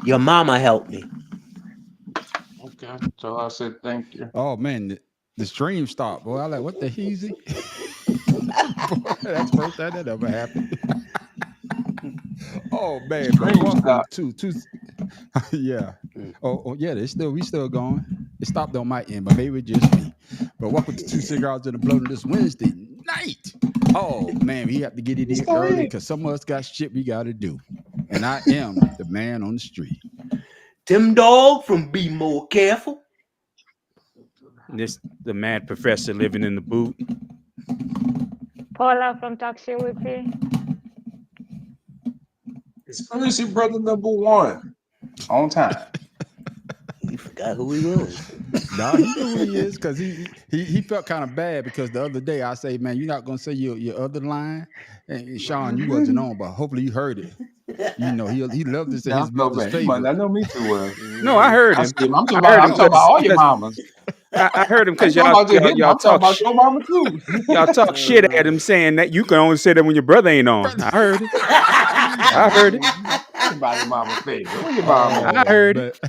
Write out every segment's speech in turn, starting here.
Your mama helped me. Okay, so I said thank you. Oh man, the stream stopped. Boy, I like what the heezy. Boy, that's the first time that ever happened. Oh man, but Stream welcome stop. to yeah. Oh yeah, we still going. It stopped on my end, but maybe it's just me. But welcome to Two Cigars and a Blunt this Wednesday night. Oh man, we have to get it in early because some of us got shit we gotta do. And I am the man on the street. Tim Dog from Be More Careful. This the mad professor living in the boot. Paula from Taxi Whippy. Conspiracy brother number one. On time. You forgot who he was. No, he knew who he is because he felt kind of bad because the other day I say, man, you're not gonna say your other line. And Sean, you wasn't on, but hopefully you heard it. You know, he loved to say his mother's favorite. I know me too well. No, I heard him. I'm talking about all your mamas. I heard him because y'all talk about your mama too. Y'all talk shit at him saying that you can only say that when your brother ain't on. I heard it. I heard it. Everybody mama's favorite. I heard it.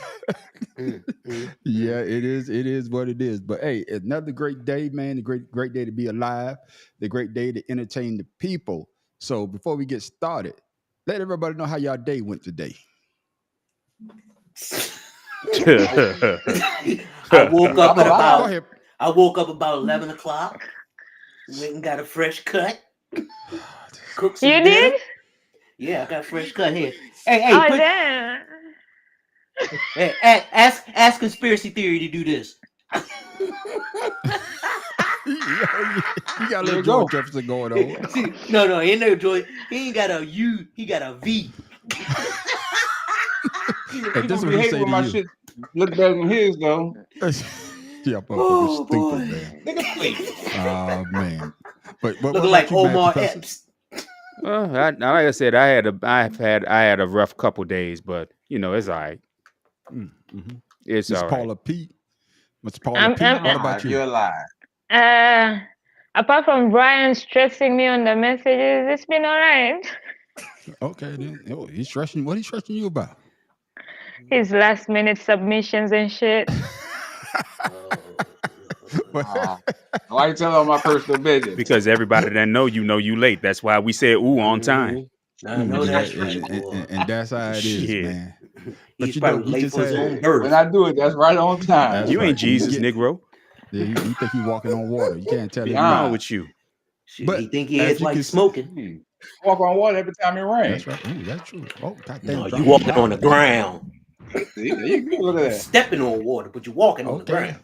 Yeah, it is what it is. But hey, another great day, man. A great day to be alive. The great day to entertain the people. So before we get started, let everybody know how y'all day went today. I woke up about 11 o'clock. Went and got a fresh cut. Cooked some You dinner. did? Yeah, I got a fresh cut here. Hey, Oh, damn. hey, ask conspiracy theory to do this. You got a little George Jefferson going on. See, no, he ain't no Joy. He ain't got a U. He got a V. And this is what he say to you. shit look better than his though. Yeah, Oh, stupid, boy. man. Nigga, please. Oh man. But Looking like Omar Epps. Well, like I said, I had a rough couple days, but you know it's all right. Mm-hmm. It's Miss all Paula right. P. Miss Paula P. What about you? You're alive. Apart from Brian stressing me on the messages, it's been all right. Okay, then. Oh, he's stressing. What he's stressing you about? His last minute submissions and shit. Why you tell all my personal business? Because everybody that know you late. That's why we said ooh on time. I know that's right, boy. And that's how it is, Shit. man. But He's you know, probably he late just for his had. own birth. When I do it, that's right on time. That's You right. ain't Jesus, You get- Negro. Yeah, you think you walking on water. You can't tell him. What's wrong with you? Shit, But he think he as is you like can- smoking. Walk on water every time it rains. That's right. Ooh, that's true. Oh, goddamn. No, drop you it walking down. on the ground. See, there you go. Look at that. Stepping on water, but you walking on the Okay. ground.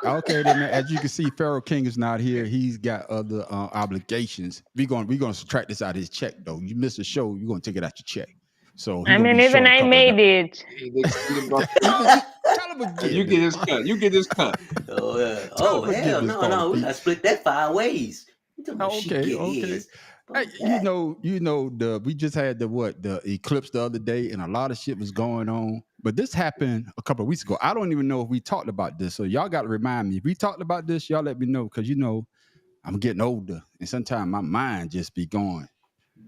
Okay, then, man. As you can see, Pharaoh King is not here. He's got other obligations. We're gonna subtract this out of his check, though. You miss a show, you're gonna take it out your check. So he I gonna mean, be even short a I couple of made dollars. it. Tell him again. You get his cut. You get his cut. Oh, Tell him hell forgiveness, no. We Pete. gotta split that 5 ways. You talking about she Okay, get okay. his. Hey, you know, we just had the eclipse the other day, and a lot of shit was going on. But this happened a couple of weeks ago. I don't even know if we talked about this, so y'all got to remind me. If we talked about this, y'all let me know, because you know I'm getting older, and sometimes my mind just be going.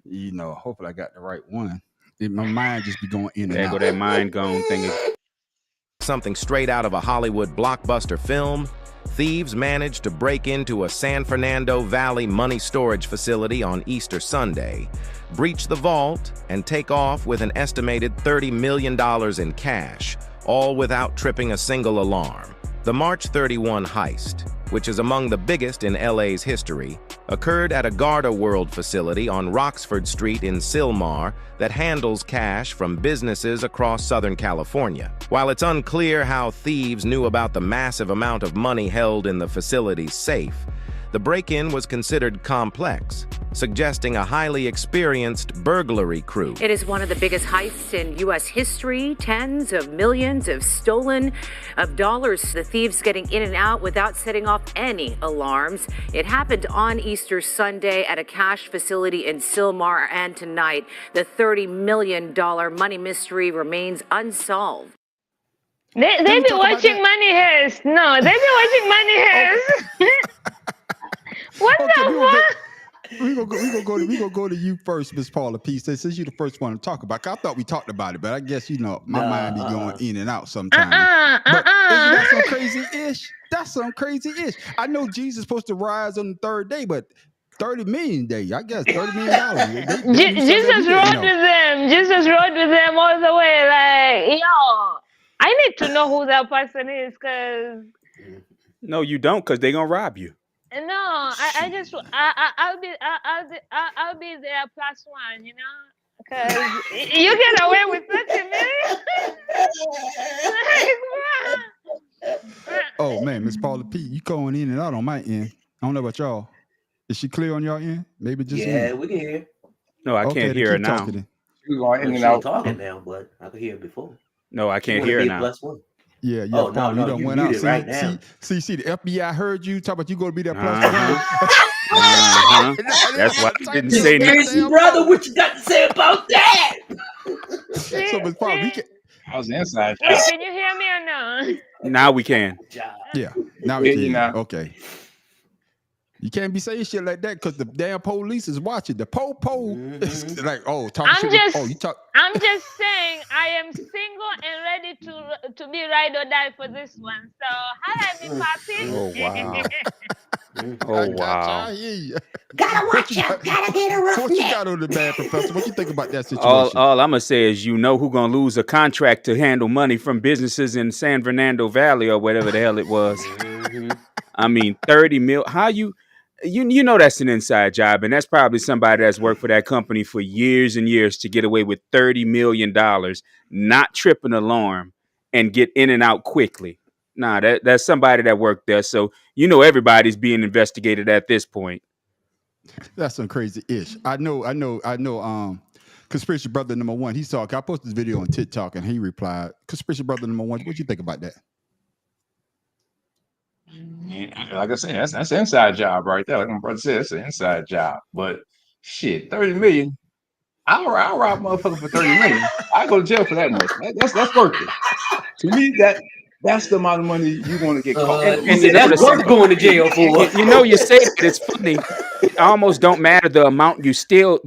You know, hopefully I got the right one. My mind just be going in and There go out. that mind gone thing. Something straight out of a Hollywood blockbuster film, thieves managed to break into a San Fernando Valley money storage facility on Easter Sunday, breach the vault, and take off with an estimated $30 million in cash, all without tripping a single alarm. The March 31 heist, which is among the biggest in LA's history, occurred at a Garda World facility on Roxford Street in Sylmar that handles cash from businesses across Southern California. While it's unclear how thieves knew about the massive amount of money held in the facility's safe, the break-in was considered complex, suggesting a highly experienced burglary crew. It is one of the biggest heists in U.S. history. Tens of millions of stolen of dollars. The thieves getting in and out without setting off any alarms. It happened on Easter Sunday at a cash facility in Sylmar, and tonight the $30 million money mystery remains unsolved. They be watching Money Heist. No, they be watching Money Heist. What the fuck? We gonna go to you first, Miss Paula P. Since you're the first one to talk about. I thought we talked about it, but I guess my mind be going in and out sometimes. But isn't that some crazy-ish? That's some crazy-ish. I know Jesus is supposed to rise on the third day, but 30 million day, I guess $30 million. Jesus rode with them. Jesus rode with them all the way. Like, yo, I need to know who that person is, cause. No, you don't, cause they gonna rob you. No, I'll be there +1, you know, because you get away with 30 million. Oh man, Miss Paula P, you going in and out on my end. I don't know about y'all. Is she clear on your end? Maybe just we can hear. No, I can't hear her now. She's going in and out. out. Talking now, but I could hear it before. No, I can't hear her now. +1. Yeah. Oh, Paul, no, you done you went out. right now. See, the FBI heard you talk about you going to be that +1. That's why I didn't say nothing. Brother, what you got to say about that? So, Miss Paul, I was inside. Wait, can you hear me or no? Now we can. Yeah, now we can. Okay. You can't be saying shit like that because the damn police is watching. The is like, talking shit. You talk. I'm just saying, I am single and ready to be ride or die for this one. So, hi, me papi. Oh wow. Oh wow. Gotta watch out. Gotta get a rough What you got on the bad, Professor? What you think about that situation? All I'm gonna say is, who gonna lose a contract to handle money from businesses in San Fernando Valley or whatever the hell it was. I mean, 30 mil. How you know that's an inside job, and that's probably somebody that's worked for that company for years and years to get away with $30 million, not trip an alarm, and get in and out quickly. Nah, that's somebody that worked there. So everybody's being investigated at this point. That's some crazy-ish. I know. Conspiracy Brother number 1, he's talking. I posted this video on TikTok, and he replied, Conspiracy Brother number 1, what you think about that? Like I said, that's an inside job right there. Like my brother said, it's an inside job. But shit, 30 million. I'll rob motherfucker for 30 million. I go to jail for that much. That's worth it. To me, that's the amount of money you're going to get caught. And that's worth going to jail for. You say that it's funny. It almost don't matter the amount you steal,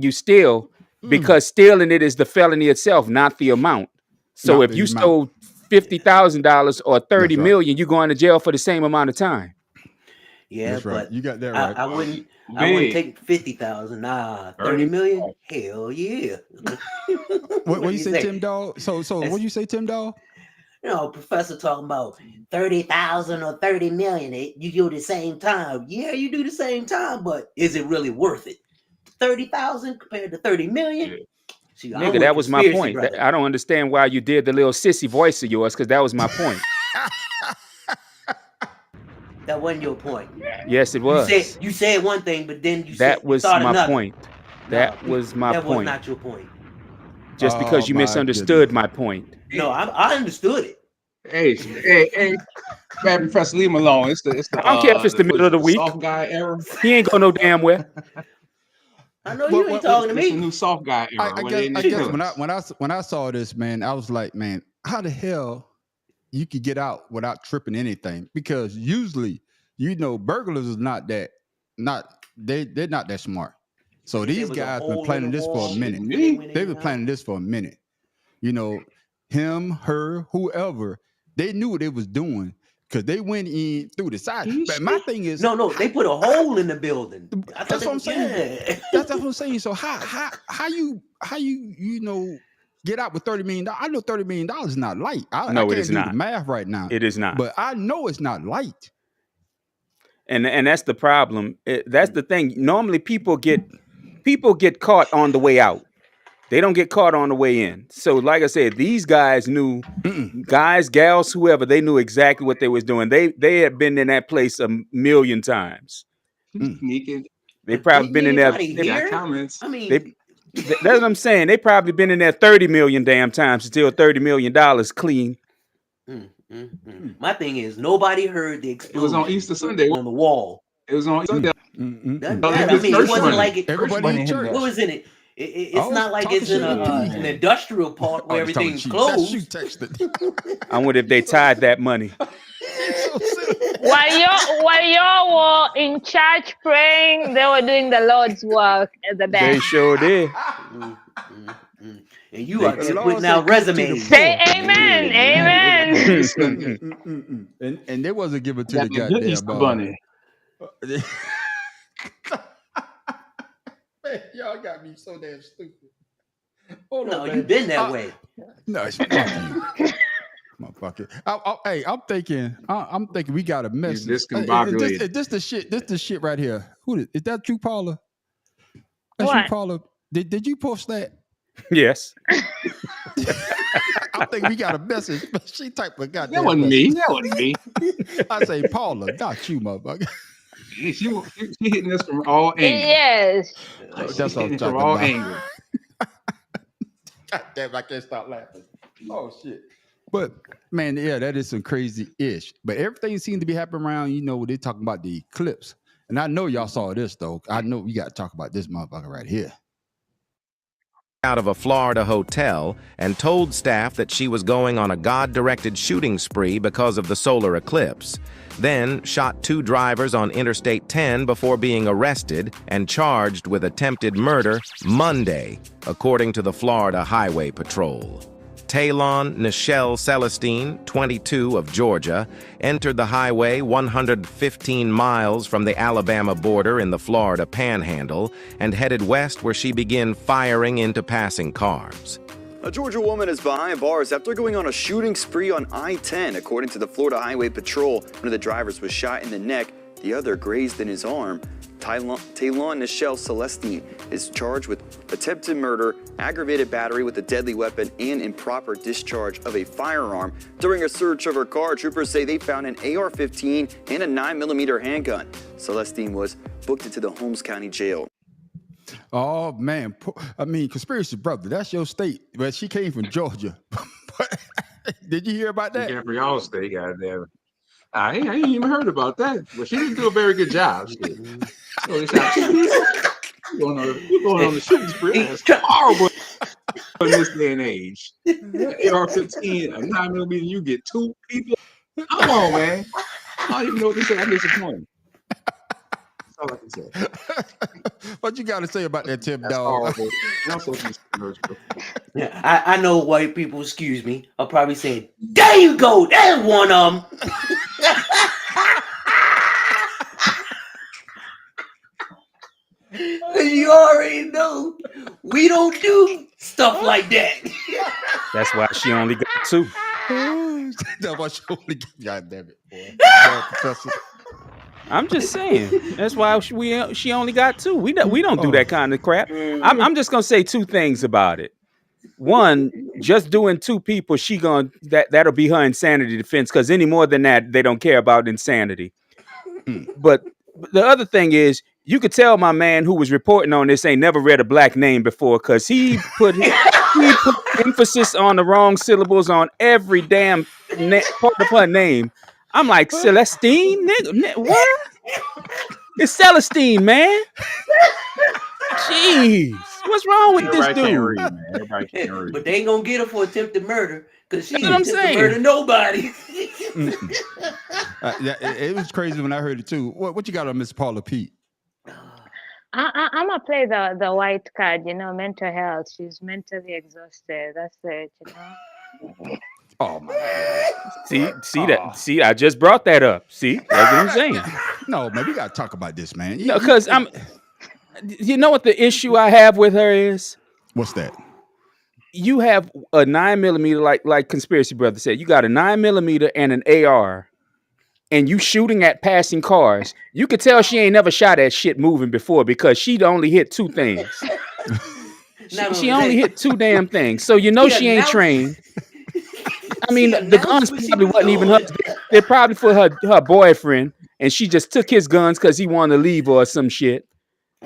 because stealing it is the felony itself, not the amount. So if you stole $50,000 or 30 million, you're going to jail for the same amount of time. Yeah, that's right. But you got that right. I wouldn't take 50,000. Nah, 30 million. Hell yeah. What you say, Tim Dog? So what you say, Tim Dog? Professor talking about 30,000 or 30 million. You do the same time. Yeah, you do the same time, but is it really worth it? 30,000 compared to 30 million? Yeah. See, nigga, that was my point. I don't understand why you did the little sissy voice of yours, because that was my point. That wasn't your point. Yes, it was. You said one thing, but then that was my point. That was my point. That was not your point. Just because you misunderstood my point. No, I understood it. Hey, bad Professor, leave him alone. It's the I don't care if it's the middle of the week. Soft guy era. He ain't going no damn where. I know you ain't talking to me. It's the new soft guy era. I guess when I saw this, man, I was like, man, how the hell you could get out without tripping anything? Because usually, burglars is they're not that smart. So these guys been planning this for a minute. They've been planning this for a minute. Him, her, whoever, they knew what they was doing because they went in through the side. But my thing is, no, they put a hole in the building. That's what I'm saying. Yeah. That's what I'm saying. So how you get out with $30 million? I know $30 million is not light. I can't do the math right now. It is not. But I know it's not light. And that's the problem. That's the thing. Normally people get caught on the way out. They don't get caught on the way in. So like I said, these guys knew, guys, gals, whoever, they knew exactly what they was doing. They had been in that place a million times. They probably been in there. I mean, that's what I'm saying. They probably been in there 30 million damn times to steal $30 million clean. My thing is, nobody heard the explosion. It was on Easter Sunday on the wall. It was on Easter Sunday. It wasn't like it. Everybody in church. What was in it? It's not like it's in an industrial part where everything's closed. I wonder if they tied that money. while y'all were in church praying, they were doing the Lord's work at the They back. sure did. And you The out there Lord putting said, out "Give to the resumes. poor." Say amen, amen. And they wasn't giving to Got the me a good Easter goddamn bunny. Man, y'all got me so damn stupid. Hold No, on, you man. been that way. No, it's fuck you. Motherfucker. I'm thinking we got a message. discombobulated. This the shit. This the shit right here. Who is that? You, Paula? That's you, What? Paula. Did you post that? Yes. I think we got a message. She typed a goddamn. That wasn't me. That wasn't me. I say Paula, not you, motherfucker. She hitting us from all angles. Yes. That's what I'm From talking all about. angles. God damn, I can't stop laughing. Oh shit. But man, yeah, that is some crazy ish. But everything seems to be happening around, they're talking about the eclipse. And I know y'all saw this though. I know we got to talk about this motherfucker right here. Out of a Florida hotel and told staff that she was going on a God-directed shooting spree because of the solar eclipse. Then shot 2 drivers on Interstate 10 before being arrested and charged with attempted murder Monday, according to the Florida Highway Patrol. Talon Nichelle Celestine, 22, of Georgia, entered the highway 115 miles from the Alabama border in the Florida Panhandle and headed west where she began firing into passing cars. A Georgia woman is behind bars after going on a shooting spree on I-10. According to the Florida Highway Patrol, one of the drivers was shot in the neck, the other grazed in his arm. Talon Nichelle Celestine is charged with attempted murder, aggravated battery with a deadly weapon, and improper discharge of a firearm. During a search of her car, troopers say they found an AR-15 and a 9mm handgun. Celestine was booked into the Holmes County Jail. Oh man, conspiracy brother, that's your state. But she came from Georgia. Did you hear about that? Yeah, for y'all state, goddamn. I ain't even heard about that. But she didn't do a very good job. You going on the shooting spree. That's horrible in this day and age. AR-15, a 9mm, you get 2 people. Come on, man. I don't even know what to say. I'm disappointed. That's all I can say. What you got to say about that, Tim? That's Dog? horrible. Yeah, I know white people, excuse me, are probably saying, there you go, there's one of them. You already know we don't do stuff like that. That's why she only got 2. That's why she only got. God damn it, boy. Professor. I'm just saying. That's why she only got 2. We don't do that kind of crap. I'm just gonna say 2 things about it. One, just doing 2 people, that'll be her insanity defense, because any more than that, they don't care about insanity. But the other thing is, you could tell my man who was reporting on this ain't never read a black name before, because he put emphasis on the wrong syllables on every damn part of her name. I'm like, Celestine, nigga, what? It's Celestine, man. Jeez, what's wrong with this dude? Everybody can't read. But they ain't gonna get her for attempted murder, because she That's what I'm didn't attempt to saying. murder nobody. It was crazy when I heard it too. What you got on Miss Paula Pete? I'm gonna play the white card, mental health. She's mentally exhausted. That's it, Oh my God. See, I just brought that up. See, that's what I'm saying. No, man, we gotta talk about this, man. No, because you know what the issue I have with her is? What's that? You have a 9mm, like Conspiracy Brother said. You got a 9mm and an AR, and you shooting at passing cars. You could tell she ain't never shot at shit moving before, because she'd only hit 2 things. she only hit 2 damn things. So she ain't trained. I mean, the guns probably wasn't even hers. They're probably for her boyfriend, and she just took his guns because he wanted to leave her or some shit.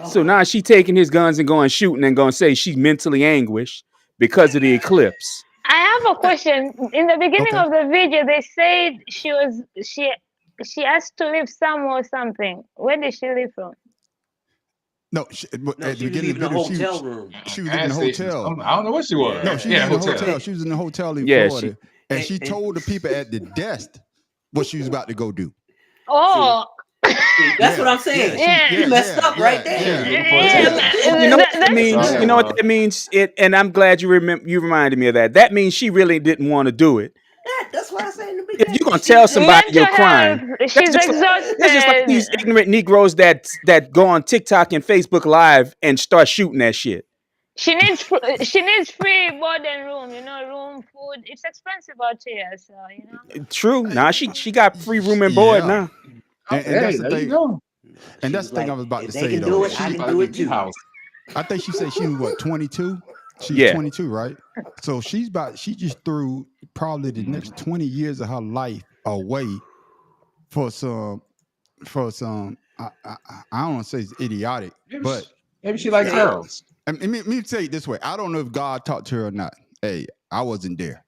So now she taking his guns and going shooting and going to say she's mentally anguished because of the eclipse. I have a question. In the beginning of the video, they said she asked to leave somewhere or something. Where did she leave from? No, at the She was beginning leaving of the the video, hotel room. she was in the hotel. I don't know what she was. No, she was in the hotel. She was in the hotel in Florida. And she told the people at the desk what she was about to go do. Oh. That's what I'm saying. Yeah. You messed up right there. You know what that means? You know what that means? And I'm glad you reminded me of that. That means she really didn't want to do it. That's what I said in the beginning. If you're gonna tell somebody you're crying, she's exhausted. It's just like these ignorant Negroes that go on TikTok and Facebook Live and start shooting that shit. She needs free board and room. You know, room, food. It's expensive out here, so you know. True. Now she got free room and board now. And that's the thing. And that's the thing I was about to say. They can do it. I can do it too. I think she said she was what, 22? She's 22, right? So she just threw probably the next 20 years of her life away for some I don't want to say it's idiotic, but maybe she likes girls. Let me tell you this way. I don't know if God talked to her or not. Hey, I wasn't there.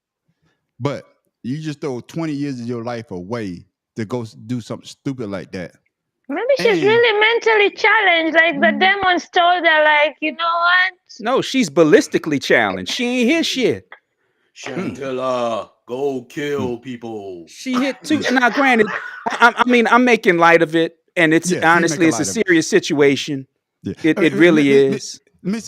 But you just throw 20 years of your life away to go do something stupid like that. Maybe she's really mentally challenged. Like the demons told her, like, you know what? No, she's ballistically challenged. She ain't hear shit. Chantella, go kill people. She hit two. Now, granted, I mean, I'm making light of it, and it's honestly, it's a serious situation. Yeah. It really is. Let me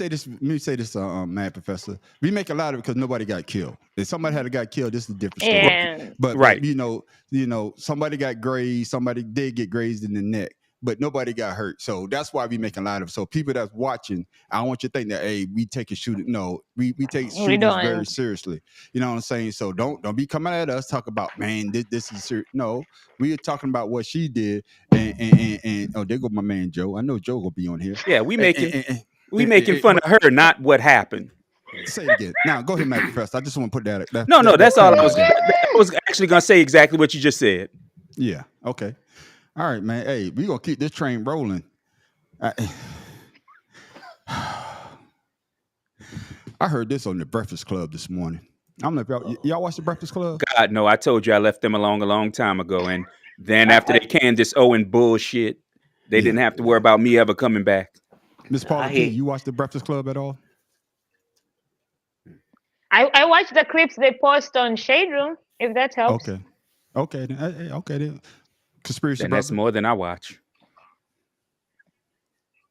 say this, Mad Professor. We make a lot of it because nobody got killed. If somebody had got killed, this is a different story. Yeah. But you know, somebody got grazed, somebody did get grazed in the neck, but nobody got hurt. So that's why we make a lot of it. So people that's watching, I don't want you to think that, hey, we take a shooting. No, we take shootings very seriously. You know what I'm saying? So don't be coming at us talk about, man, this is serious. No, we are talking about what she did, and oh, there go my man Joe. I know Joe will be on here. Yeah, we making fun of her, not what happened. Say it again. Now, go ahead, Mad Professor. I just want to put that. That's all I was actually going to say exactly what you just said. Yeah. Okay. All right, man. Hey, we're going to keep this train rolling. I heard this on the Breakfast Club this morning. I don't know if y'all watch the Breakfast Club? God, no. I told you I left them alone a long time ago. And then after they Candace Owen bullshit, they didn't have to worry about me ever coming back. Miss Paula P, you watch the Breakfast Club at all? I watch the clips they post on Shade Room, if that helps. Okay then. Conspiracy brother. That's more than I watch.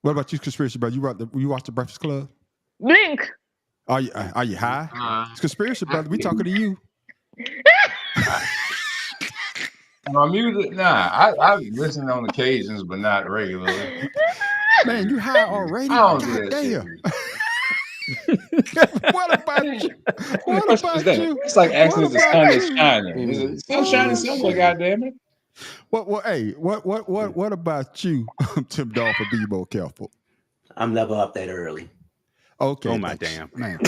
What about you, Conspiracy brother? You watch the Breakfast Club? Blink. Are you high? Conspiracy brother, we talking to you. My music, I listen on occasions, but not regularly. Man, you high already? God damn. What about you? What about you? It's like asking if the sun is shining. Is it sun shining somewhere? Goddamn it! What about you, Tim Dawg, for being more careful? I'm never up that early. Okay. Oh my damn man!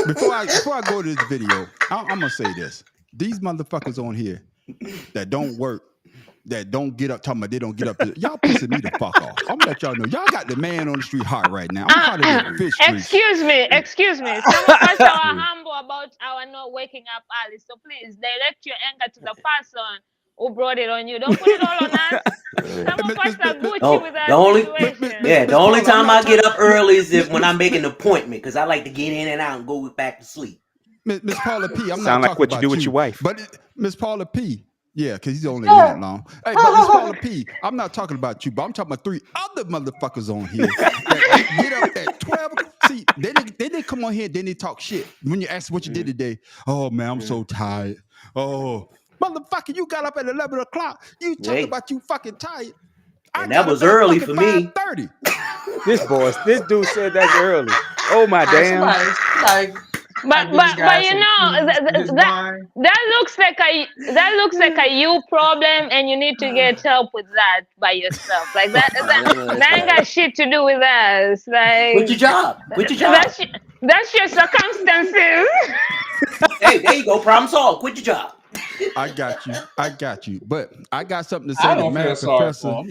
Before I go to this video, I'm gonna say this: these motherfuckers on here that don't work, that don't get up, talking about they don't get up. Y'all pissing me the fuck off. I'm gonna let y'all know. Y'all got the man on the street hot right now. I'm part of the fish street. Excuse me. Some of us are humble about our not waking up early. So please direct your anger to the person who brought it on you. Don't put it all on us. Some of us are Gucci with our situation. The only time I get up early is when I make an appointment, because I like to get in and out and go back to sleep. Miss Paula P, I'm sound not like what you do with your wife. But Miss Paula P, yeah, because he's only that long. Hey, but Miss Paula P, I'm not talking about you, but I'm talking about 3 other motherfuckers on here that get up at 12. See, they didn't come on here, then they talk shit. When you ask what you did today, oh man, I'm so tired. Oh, motherfucker, you got up at 11 o'clock. You talking about you fucking tired. And that was early for me. 5:30. This dude said that's early. Oh my damn. But you know that looks like a you problem, and you need to get help with that by yourself. Like that ain't got shit to do with us. Like quit your job. That's your circumstances. Hey, there you go. Problem solved. Quit your job. I got you. But I got something to say to Mad Professor.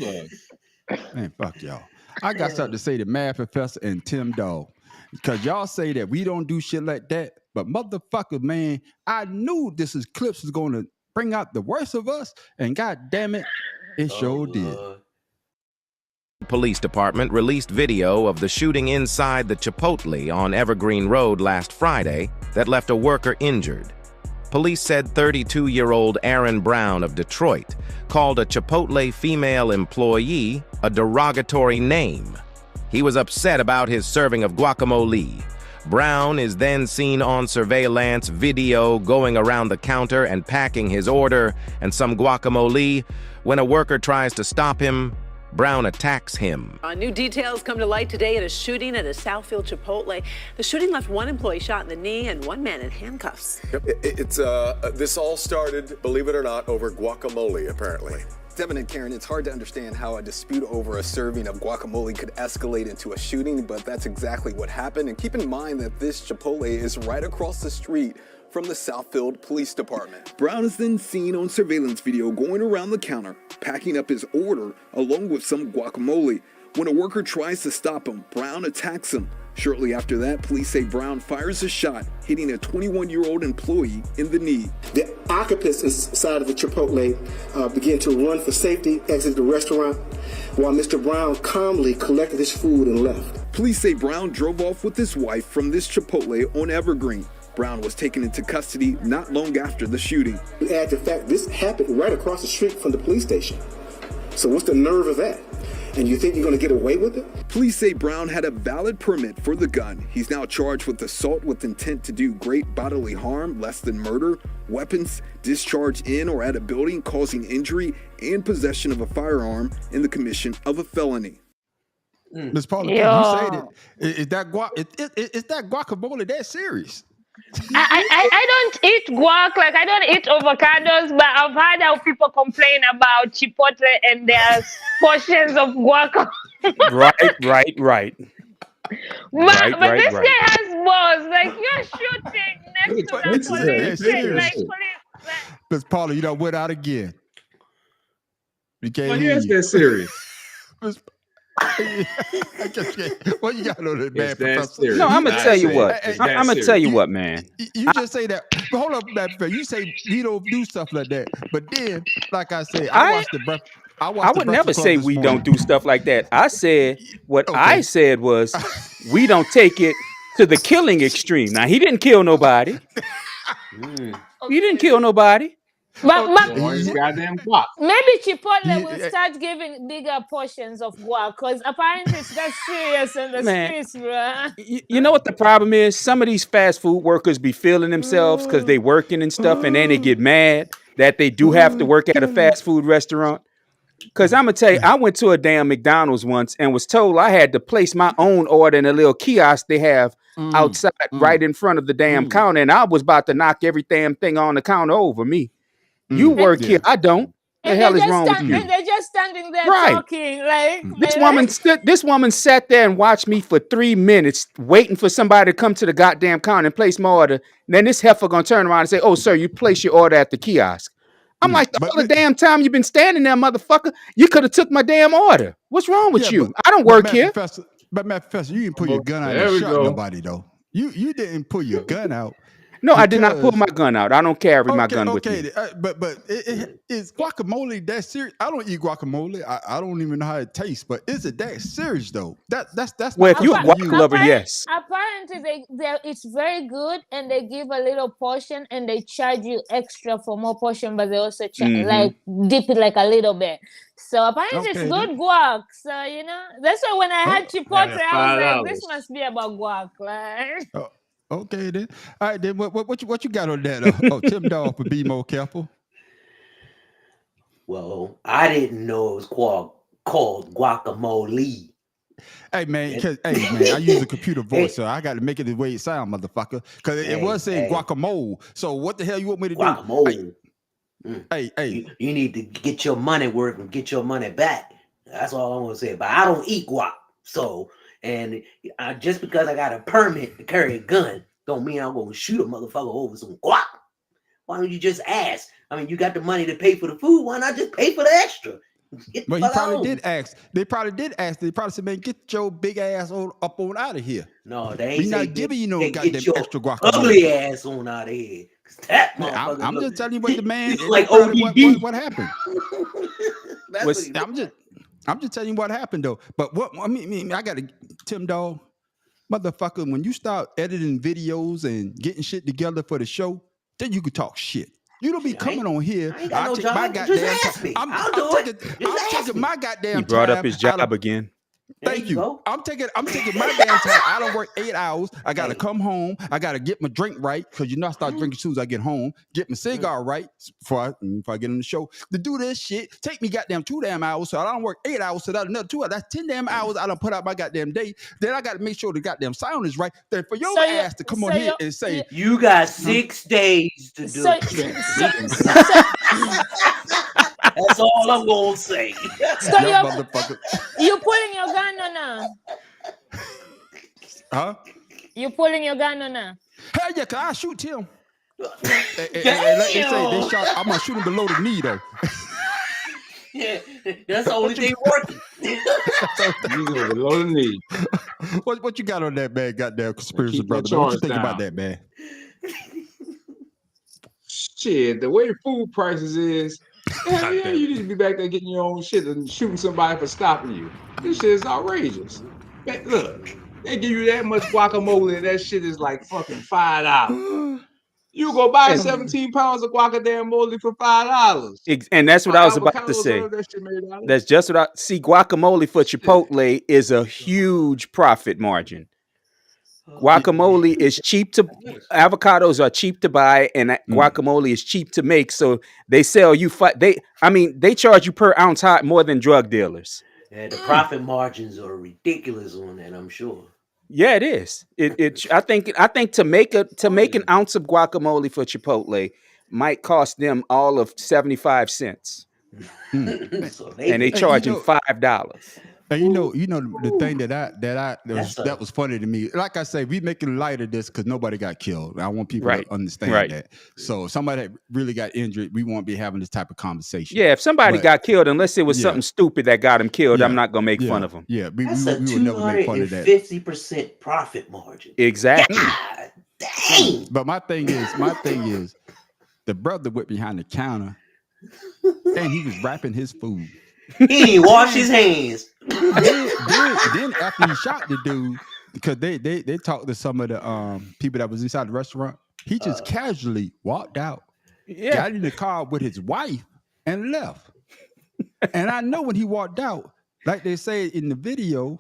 Man, fuck y'all. I got something to say to Mad Professor and Tim Dawg. Because y'all say that we don't do shit like that. But motherfucker, man, I knew clips was going to bring out the worst of us. And god damn it, it sure did. Police department released video of the shooting inside the Chipotle on Evergreen Road last Friday that left a worker injured. Police said 32-year-old Aaron Brown of Detroit called a Chipotle female employee a derogatory name. He was upset about his serving of guacamole. Brown is then seen on surveillance video going around the counter and packing his order and some guacamole. When a worker tries to stop him, Brown attacks him. New details come to light today at a shooting at a Southfield Chipotle. The shooting left one employee shot in the knee and one man in handcuffs. Yep, this all started, believe it or not, over guacamole, apparently. Devin and Karen, it's hard to understand how a dispute over a serving of guacamole could escalate into a shooting, but that's exactly what happened. And keep in mind that this Chipotle is right across the street from the Southfield Police Department. Brown is then seen on surveillance video going around the counter, packing up his order along with some guacamole. When a worker tries to stop him, Brown attacks him. Shortly after that, police say Brown fires a shot, hitting a 21-year-old employee in the knee. The occupants inside of the Chipotle began to run for safety, exit the restaurant, while Mr. Brown calmly collected his food and left. Police say Brown drove off with his wife from this Chipotle on Evergreen. Brown was taken into custody not long after the shooting. Add the fact this happened right across the street from the police station. So what's the nerve of that? And you think you're going to get away with it? Police say Brown had a valid permit for the gun. He's now charged with assault with intent to do great bodily harm, less than murder, weapons, discharge in or at a building causing injury, and possession of a firearm in the commission of a felony. Ms. Paula, you say that is that guacamole that serious? I don't eat guac, like I don't eat avocados, but I've heard how people complain about Chipotle and their portions of guac. Right. But this guy has balls. Like you're shooting next to the police station. Like police. Ms. Paula, you done went out again. You can't hear Yes, you. that's serious. I just can't. What you got on that, man, It's that Professor? serious. No, I'm gonna tell you what. It's I'm that gonna tell you what, man. You just say that. But hold up, man. You say we don't do stuff like that. But then, like I said, I watched the breakfast. I would never say we morning. don't do stuff like that. I said what Okay. I said was we don't take it to the killing extreme. Now he didn't kill nobody. He didn't kill nobody. But Goddamn guac. maybe Chipotle will start giving bigger portions of guac because apparently it's that serious in the Man. streets, bro. You know what the problem is? Some of these fast food workers be feeling themselves because they working and stuff, and then they get mad that they do have to work at a fast food restaurant. Because I'm going to tell you, I went to a damn McDonald's once and was told I had to place my own order in a little kiosk they have outside right in front of the damn counter, and I was about to knock every damn thing on the counter over me. You work here. I don't. The hell is wrong with you? And they're just standing there Right. talking. Like This woman sat there and watched me for 3 minutes waiting for somebody to come to the goddamn counter and place my order. And then this heifer gonna turn around and say, "Oh, sir, you place your order at the kiosk." I'm like, the whole damn time you've been standing there, motherfucker, you could have took my damn order. What's wrong with you? I don't work here. Professor, Professor, you didn't pull your gun out There and we shot go. nobody, though. You didn't pull your gun out. No, I did not pull because- my gun out. I don't carry my gun with me. But is guacamole that serious? I don't eat guacamole. I don't even know how it tastes. But is it that serious though? That's Well, if my you're a question to guac lover, yes. Apparently, it's very good, and they give a little portion, and they charge you extra for more portion, but they also like dip it like a little bit. So apparently, it's Okay, good guac. So that's why when I had Chipotle, I was like, $5. this must be about guac, like. Okay then. All right then. What you got on that? Tim Dawg for be more careful. Well, I didn't know it was called guacamole. Hey man, I use a computer voice, so I got to make it the way it sound, motherfucker. Because it was saying guacamole. So what the hell you want me to do? Guacamole. Hey. You need to get your money worth and get your money back. That's all I'm gonna say. But I don't eat guac, so. And just because I got a permit to carry a gun, don't mean I'm gonna shoot a motherfucker over some guac. Why don't you just ask? I mean, you got the money to pay for the food. Why not just pay for the extra? Well, he probably did ask. They probably did ask. They probably said, "Man, get your big ass up on out of here." No, they ain't We not giving you no goddamn get your extra guacamole. ugly ass on out of here. That motherfucker. I'm just telling you what the man. like probably ODB. what happened. That's what he I'm just telling you what happened though. But what I mean, I got to Tim Dawg, motherfucker. When you start editing videos and getting shit together for the show, then you could talk shit. You don't be coming on here. I ain't got no take my job. goddamn Just ask me. I'm I'll do it. taking my goddamn He brought time up his out of- job again. Thank you. I'm taking my damn time. I don't work 8 hours. I gotta come home. I gotta get my drink right because I start drinking as soon as I get home. Get my cigar right before I get on the show. To do this shit, take me goddamn 2 damn hours. So I don't work 8 hours. So that's another 2 hours. That's 10 damn hours. I don't put out my goddamn day. Then I gotta make sure the goddamn sound is right. Then for your ass to come on here and say you got 6 days to do it. That's all I'm gonna say. So you pulling your gun or not? Huh? You pulling your gun or not? Hell yeah, cause I shoot him. And like they say, they shot. I'm gonna shoot him below the knee though. Yeah, that's the only thing working. Below the knee. What you got on that bad goddamn conspiracy, brother? What you think about that, man? Shit, the way the food prices is, hell yeah, you need to be back there getting your own shit and shooting somebody for stopping you. This shit is outrageous. Man, look, they give you that much guacamole and that shit is like fucking $5. You go buy 17 pounds of guacamole for $5. And that's what I was about to say. That's just what I see. Guacamole for Chipotle is a huge profit margin. Guacamole is cheap to avocados are cheap to buy, and guacamole is cheap to make. So they sell you. They charge you per ounce high more than drug dealers. Yeah, the profit margins are ridiculous on that. I'm sure. Yeah, it is. I think to make an ounce of guacamole for Chipotle might cost them all of 75 cents. So and they charging $5. And you know the thing that was funny to me. Like I say, we making light of this because nobody got killed. I want people to understand that. So somebody that really got injured, we won't be having this type of conversation. Yeah, if somebody got killed, unless it was something stupid that got him killed, I'm not gonna make fun of him. Yeah, we That's would never make fun of that. 50% profit margin. Exactly. God dang. But my thing is, the brother went behind the counter and he was wrapping his food. He didn't wash his hands. then after he shot the dude, because they talked to some of the people that was inside the restaurant, he just casually walked out, got in the car with his wife, and left. And I know when he walked out, like they say in the video,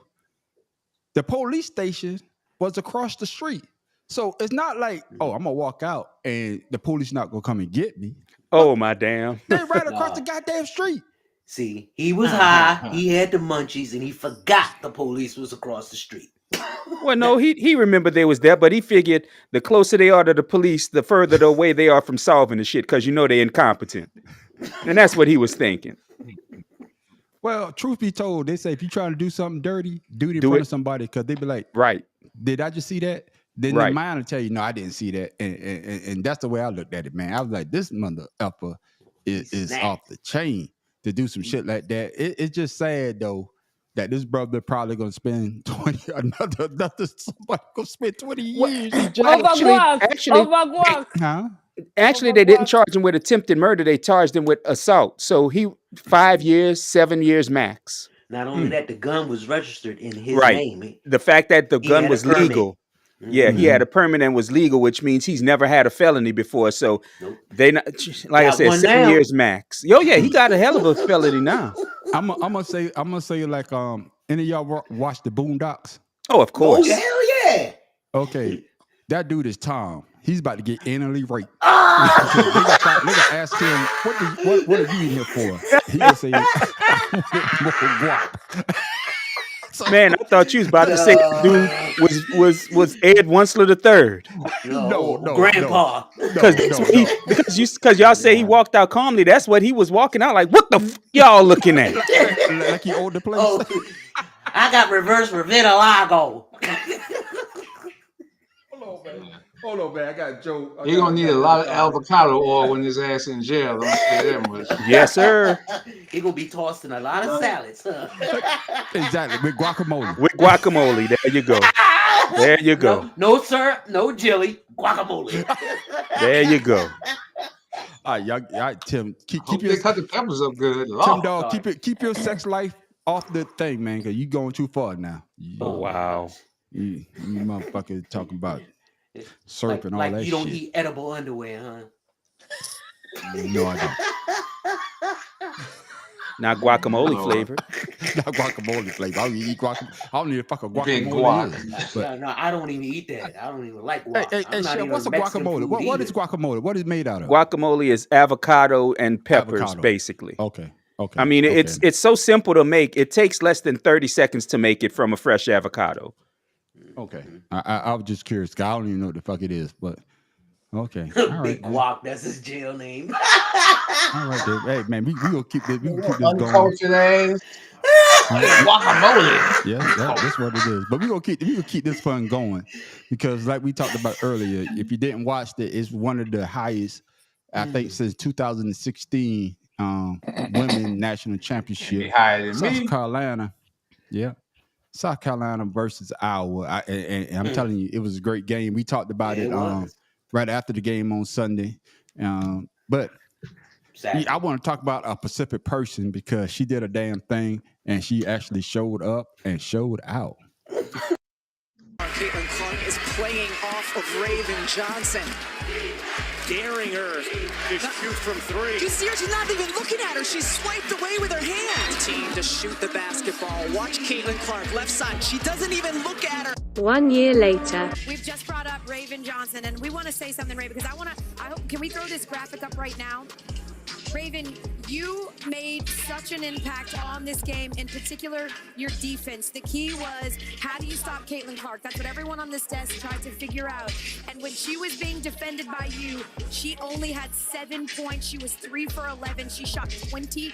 the police station was across the street. So it's not like, I'm gonna walk out and the police not gonna come and get me. Oh my damn! They right across the goddamn street. See, he was high, he had the munchies, and he forgot the police was across the street. Well, no, he remembered they was there, but he figured the closer they are to the police, the further away they are from solving the shit, because they're incompetent. And that's what he was thinking. Well, truth be told, they say if you're trying to do something dirty, do it in front of somebody, because they be like, right, did I just see that? Then their mind will tell you, no, I didn't see that. And that's the way I looked at it, man. I was like, this mother effer is off the chain to do some shit like that. It's just sad though that this brother probably gonna spend 20 another somebody gonna spend 20 years. Actually, they didn't charge him with attempted murder. They charged him with assault. So 5 years, 7 years max. Not only that, the gun was registered in his name. The fact that the gun was legal. Yeah, he had a permit and was legal, which means he's never had a felony before. So they not, like got I said, 7 years max. Yeah, he got a hell of a felony now. I'm gonna say like any of y'all watch the Boondocks? Oh, of course. Oh, hell yeah. Okay, that dude is Tom. He's about to get anally raped. They gonna ask him, what are you in here for? He gonna say, more guap. Man, I thought you was about to say dude was Ed Wunsler III. No, Grandpa. Because y'all say he walked out calmly. That's what he was walking out like. What the y'all looking at? Like he owned the place. Oh, I got reverse for vitiligo. Hold on, man. I got a joke. You're gonna need a lot of avocado oil when his ass in jail. Don't say that much. Yes, sir. He gonna be tossed in a lot of salads. Huh? Exactly, with guacamole. With guacamole. There you go. There you go. No sir, no jelly, guacamole. There you go. All right, y'all, Tim, keep your cut the peppers up good. Tim, dog, keep your sex life off the thing, man, because you going too far now. Oh wow. You motherfucker talking about Syrup and all that you don't shit. eat edible underwear, huh? No, I don't. Not guacamole flavor. Not guacamole flavor. I don't even eat guacamole. I don't even fuck a Big guacamole guac. is. But No, I don't even eat that. I don't even like guac. hey, I'm not Chef, even what's a Mexican guacamole? food What is either. guacamole? What is it made out of? Guacamole is avocado and peppers, Avocado. basically. Okay. I mean, it's so simple to make. It takes less than 30 seconds to make it from a fresh avocado. Okay. I was just curious. 'Cause I don't even know what the fuck it is, but okay. All right. Big guac, that's his jail name. All right, Dave. Hey, man, we gonna keep this. We gonna keep this going. Uncultured ass. Guacamole. Yeah, that's what it is. But we gonna keep this fun going because, like we talked about earlier, if you didn't watch it, it's one of the highest, I think, since 2016 women national championship. Higher than South me. Carolina, yeah, South Carolina versus Iowa. And I'm telling you, it was a great game. We talked about it right after the game on Sunday, but. I want to talk about a Pacific person because she did a damn thing and she actually showed up and showed out. Caitlin Clark is playing off of Raven Johnson, daring her to shoot from three. You see her? She's not even looking at her. She's swiped away with her hand. Team to shoot the basketball. Watch Caitlin Clark, left side. She doesn't even look at her. 1 year later. We've just brought up Raven Johnson, and we want to say something, Raven, because can we throw this graphic up right now? Raven, you made such an impact on this game, in particular, your defense. The key was, how do you stop Caitlin Clark? That's what everyone on this desk tried to figure out. And when she was being defended by you, she only had 7 points. She was 3 for 11. She shot 27%.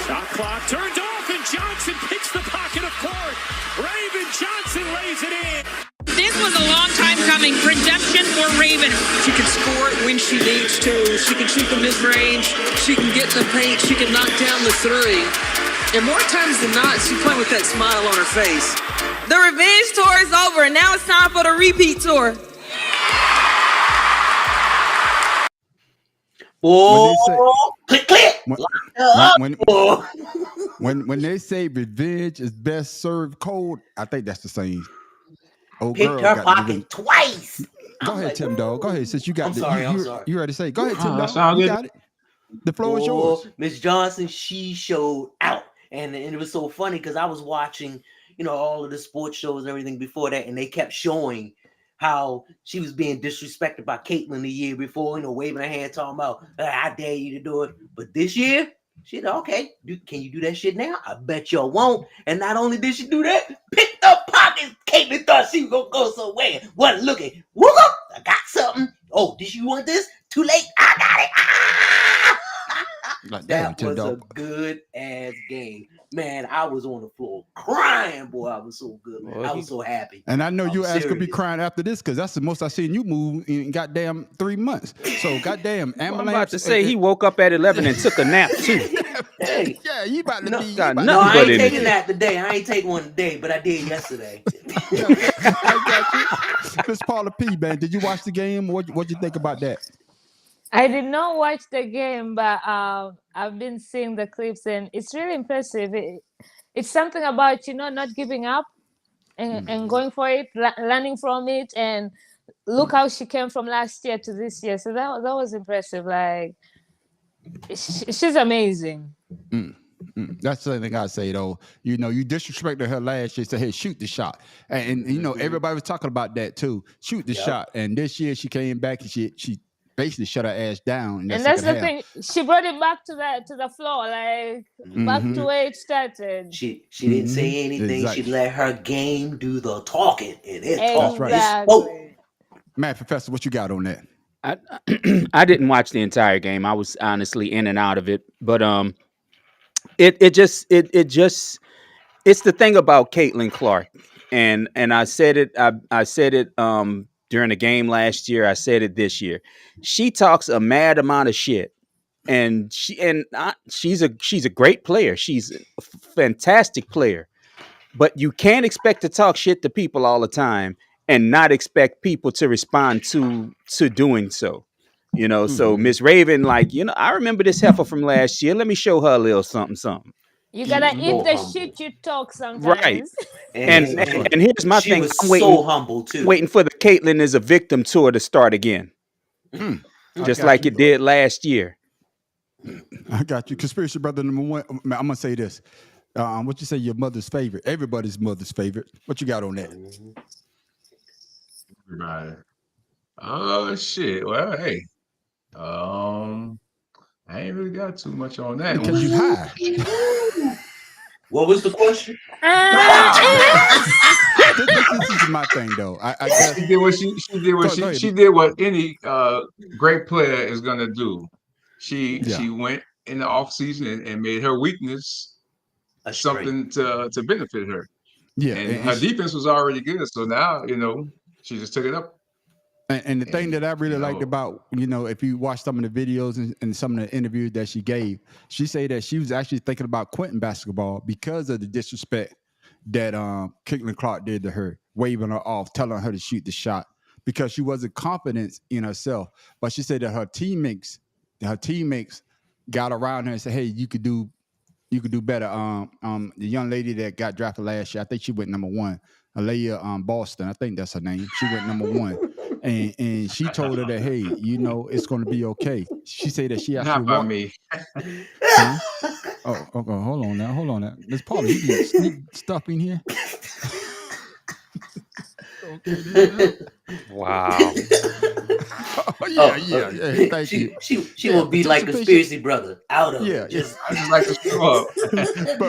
Shot clock turned off, and Johnson picks the pocket of Clark. Raven Johnson lays it in. This was a long time coming. Redemption for Raven. She can score it when she needs to. She can shoot the mid-range. She can get in the paint. She can knock down the three. And more times than not, she's playing with that smile on her face. The revenge tour is over, and now it's time for the repeat tour. When they say revenge is best served cold, I think that's the same. Old Picked girl her got pocket twice. Go ahead, Tim Dog. Go ahead, since you got I'm sorry. you ready to say? Go ahead, Tim Dog. sounds You good. got it. The floor is yours. Miss Johnson, she showed out. And it was so funny because I was watching, all of the sports shows and everything before that, and they kept showing how she was being disrespected by Caitlin the year before, waving her hand, talking about, I dare you to do it. But this year, she said, okay, can you do that shit now? I bet you won't. And not only did she do that, picked up pockets. Caitlin thought she was going to go somewhere. Wasn't looking. Whoop up, I got something. Oh, did you want this? Too late. I got it. That was a good ass game. Man, I was on the floor crying, boy. I was so good, man. I was so happy. And I know you ass could be crying after this because that's the most I seen you move in goddamn 3 months. So goddamn ambulance. I'm about to say he woke up at 11 and took a nap too. Hey, yeah, you about to be. No, I ain't taking that today. I ain't taking one today, but I did yesterday. I got you. Miss Paula P, man, did you watch the game? What'd you think about that? I did not watch the game, but I've been seeing the clips, and it's really impressive. It's something about not giving up and going for it, learning from it, and look how she came from last year to this year. So that was impressive. Like she's amazing. That's the thing I say though. You disrespected her last year. Said, "Hey, shoot the shot," and everybody was talking about that too. Shoot the shot. And this year she came back and she basically shut her ass down. And that's the thing. She brought it back to the floor, like back to where it started. She didn't say anything. Exactly. She let her game do the talking, and it Exactly. talked. Right. Matt Professor, what you got on that? I didn't watch the entire game. I was honestly in and out of it, but it's the thing about Caitlin Clark, and I said it. I said it during the game last year. I said it this year. She talks a mad amount of shit, and she's a great player. She's a fantastic player, but you can't expect to talk shit to people all the time and not expect people to respond to doing so. So Miss Raven, I remember this heifer from last year. Let me show her a little something. You gotta was eat so the humble. shit you talk Right. sometimes. And here's my she thing. was I'm waiting, so humble too. waiting for the Caitlyn is a victim tour to start again, just like it did last year. I got you. Conspiracy brother number one. I'm gonna say this. What you say? Your mother's favorite. Everybody's mother's favorite. What you got on that? Right. Oh shit. Well, hey. I ain't really got too much on that Because one. you high. What was the question? This is my thing though. I guess she did what she did what any great player is gonna do. She went in the off season and made her weakness something to benefit her. Yeah, and her defense was already good, so now she just took it up. And the thing that I really liked about, if you watch some of the videos and some of the interviews that she gave, she said that she was actually thinking about quitting basketball because of the disrespect that Caitlin Clark did to her, waving her off, telling her to shoot the shot because she wasn't confident in herself. But she said that her teammates got around her and said, "Hey, you could do better." The young lady that got drafted last year, I think she went number one. Alea Boston, I think that's her name. She went number one. And she told her that, hey, it's going to be okay. She said that she actually Not by me. Huh? Oh, okay. Hold on now. Miss Paula, you be sneak stuff in here? Wow. Yeah. Thank you. She will be like conspiracy brother out of it. Just I just like to show up.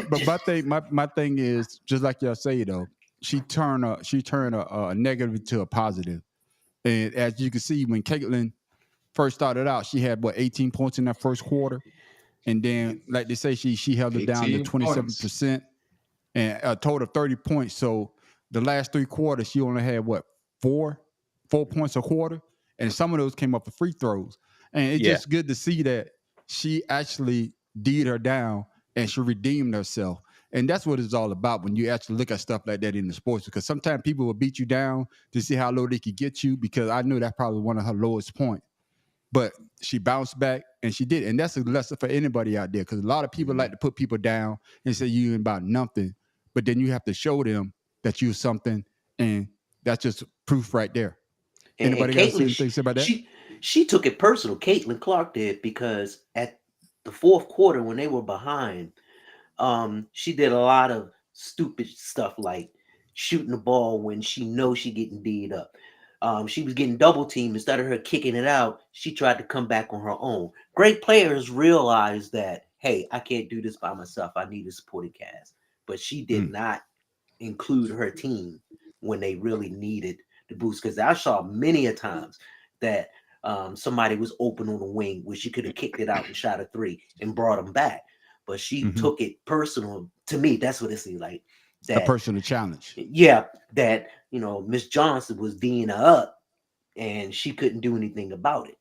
but my thing is just like y'all say though. She turned a negative to a positive. And as you can see, when Caitlin first started out, she had 18 points in that first quarter, and then like they say, she held it down to 27% and a total of 30 points. So the last 3 quarters, she only had 4 points a quarter, and some of those came up for free throws. And it's just good to see that she actually did her down and she redeemed herself. And that's what it's all about when you actually look at stuff like that in the sports, because sometimes people will beat you down to see how low they could get you, because I knew that's probably one of her lowest points. But she bounced back and she did. And that's a lesson for anybody out there, because a lot of people like to put people down and say you ain't about nothing. But then you have to show them that you're something, and that's just proof right there. Anybody got anything to say about that? She took it personal. Caitlin Clark did, because at the fourth quarter when they were behind, she did a lot of stupid stuff like shooting the ball when she knows she getting beat up. She was getting double teamed. Instead of her kicking it out, she tried to come back on her own. Great players realize that, hey, I can't do this by myself. I need a supporting cast. But she did not include her team when they really needed the boost. Because I saw many a times that somebody was open on the wing where she could have kicked it out and shot a 3 and brought them back. But she took it personal. To me, that's what it seemed like. A personal challenge. Yeah, that Miss Johnson was being her up, and she couldn't do anything about it.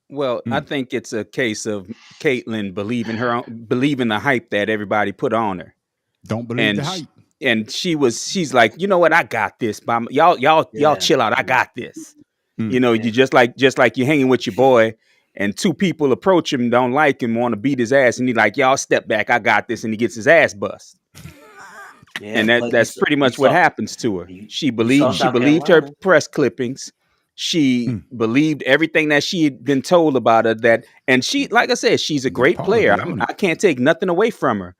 Well, I think it's a case of Caitlin believing the hype that everybody put on her. Don't believe the hype. And she's like, you know what? I got this. Y'all chill out. I got this. You just like you're hanging with your boy, and 2 people approach him, don't like him, want to beat his ass, and he's like, y'all step back, I got this, and he gets his ass bust. And that's pretty much what happens to her. She believed her press clippings. She believed everything that she had been told about her. And she, like I said, she's a great player. I can't take nothing away from her.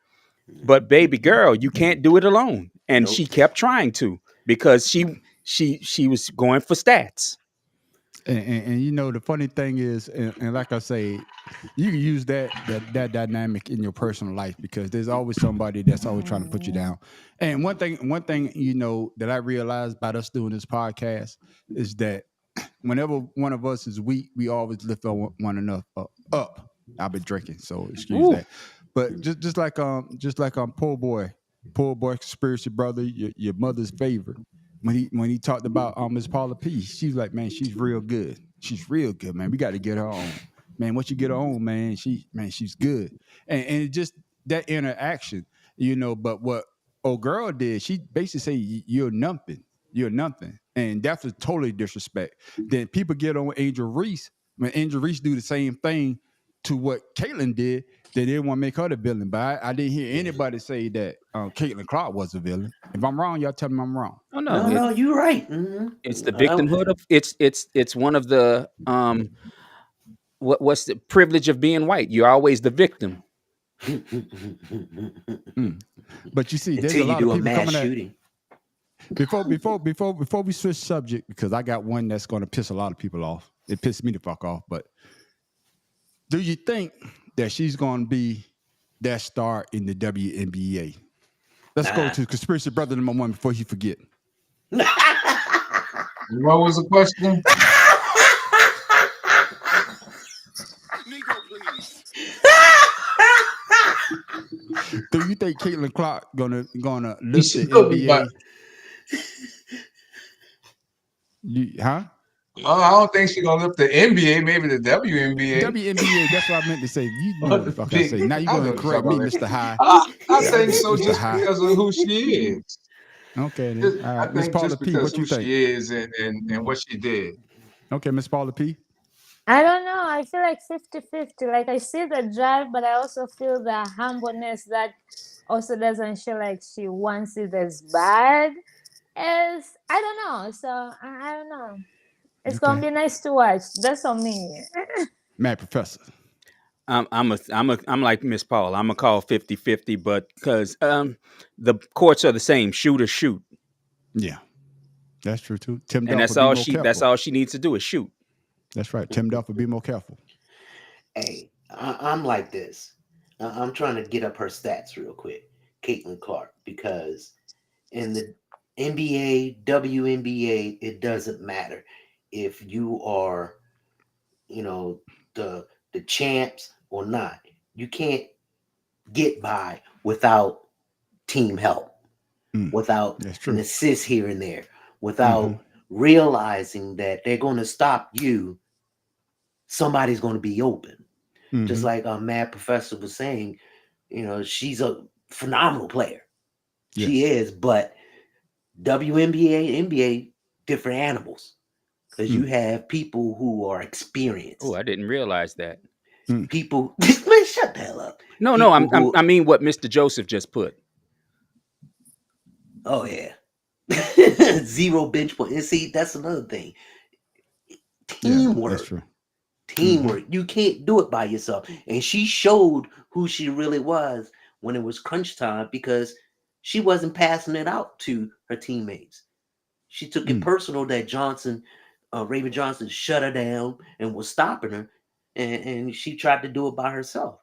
But baby girl, you can't do it alone. And she kept trying to, because she was going for stats. And the funny thing is, and like I say, you can use that dynamic in your personal life, because there's always somebody that's always trying to put you down. And one thing that I realized about us doing this podcast is that whenever one of us is weak, we always lift one another up. I've been drinking, so excuse that. But just like poor boy conspiracy brother, your mother's favorite. When he talked about Miss Paula P, she was like, man, she's real good. She's real good, man. We got to get her on. Man, once you get her on, man, she's good. And it just that interaction, but what old girl did, she basically said, you're nothing. You're nothing. And that was totally disrespect. Then people get on Angel Reese. When Angel Reese do the same thing, to what Caitlyn did, they didn't want to make her the villain. But I didn't hear anybody say that Caitlyn Clark was a villain. If I'm wrong, y'all tell me I'm wrong. Oh No, you're right. It's the victimhood of it's one of the what's the privilege of being white? You're always the victim. But you see, there's Until a lot you do of a people mass coming shooting. Before we switch subject, because I got one that's going to piss a lot of people off. It pissed me the fuck off. But do you think that she's going to be that star in the WNBA? Let's go to conspiracy brother number one before he forget. What was the question? Do you think Caitlyn Clark gonna lift the NBA? Huh? I don't think she's gonna lift the NBA, maybe the WNBA. WNBA, that's what I meant to say. You know what the fuck I say. Now you're gonna correct me, Mr. High. I think so, just because of who she is. Okay, then. All right. Miss Paula P, what you think? She is and what she did. Okay, Miss Paula P. I don't know. I feel like 50-50. Like I see the drive, but I also feel the humbleness that also doesn't show like she wants it as bad as I don't know. So I don't know. It's gonna be nice to watch. That's on me. Mad Professor. I'm like Miss Paul. I'm gonna call 50-50, but because the courts are the same. Shoot or shoot. Yeah, that's true too. Tim and that's all she needs to do is shoot. That's right. Tim Duff would be more careful. Hey, I'm like this. I'm trying to get up her stats real quick, Caitlyn Clark, because in the NBA, WNBA, it doesn't matter if you are, the champs or not. You can't get by without team help, without an assist here and there, without realizing that they're going to stop you. Somebody's going to be open. Just like Mad Professor was saying, she's a phenomenal player. Yes. She is, but WNBA, NBA, different animals. Because you have people who are experienced. Oh, I didn't realize that. People, man, shut the hell up. No, I mean what Mr. Joseph just put. Oh, yeah. 0 bench point. And see, that's another thing. Teamwork. Yeah, that's true. Teamwork. You can't do it by yourself. And she showed who she really was when it was crunch time because she wasn't passing it out to her teammates. She took it personal that Raven Johnson shut her down and was stopping her. And she tried to do it by herself.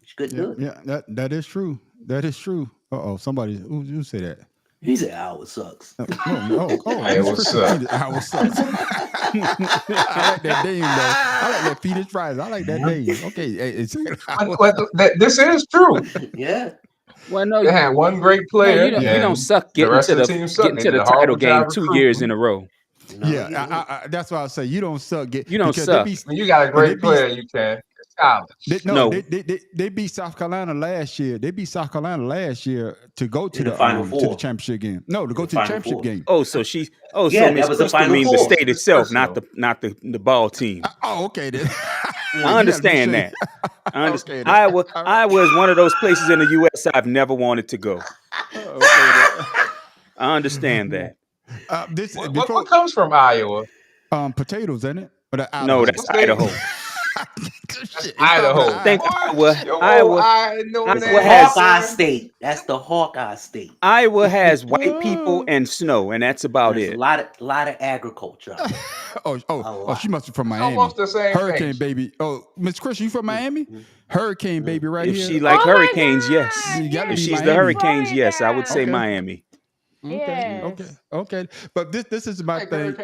She couldn't do it. Yeah, that is true. That is true. Somebody who said that? He said Iowa sucks. Iowa sucks. Iowa sucks. I like that name though. I like that Fetus Fries. I like that name. Okay, this is true. Yeah. Well, no, they had one great player. You don't suck getting to the title game 2 years in a row. No, I that's what I say. You don't suck. You don't suck. When you got a great player, you can. They beat South Carolina last year. They beat South Carolina last year to go to the Final Four. To the championship game. No, to go to the championship game. Oh, so Miss Crystal means the state itself, not the ball team. Okay then. I understand that. I understand. Okay, Iowa is one of those places in the U.S. I've never wanted to go. I understand that. What comes from Iowa? Potatoes, isn't it? No, that's Idaho. Idaho. Think Iowa has Hawkeye State. That's the Hawkeye State. Iowa has white people and snow, and that's about it. A lot of agriculture. She must be from Miami. Almost the same Hurricane thing. baby. Oh, Miss Chris, you from Miami? Hurricane baby, right If here. she like hurricanes, yes. If she's the Hurricanes, yes, I would say Miami. Okay. But this is my thing.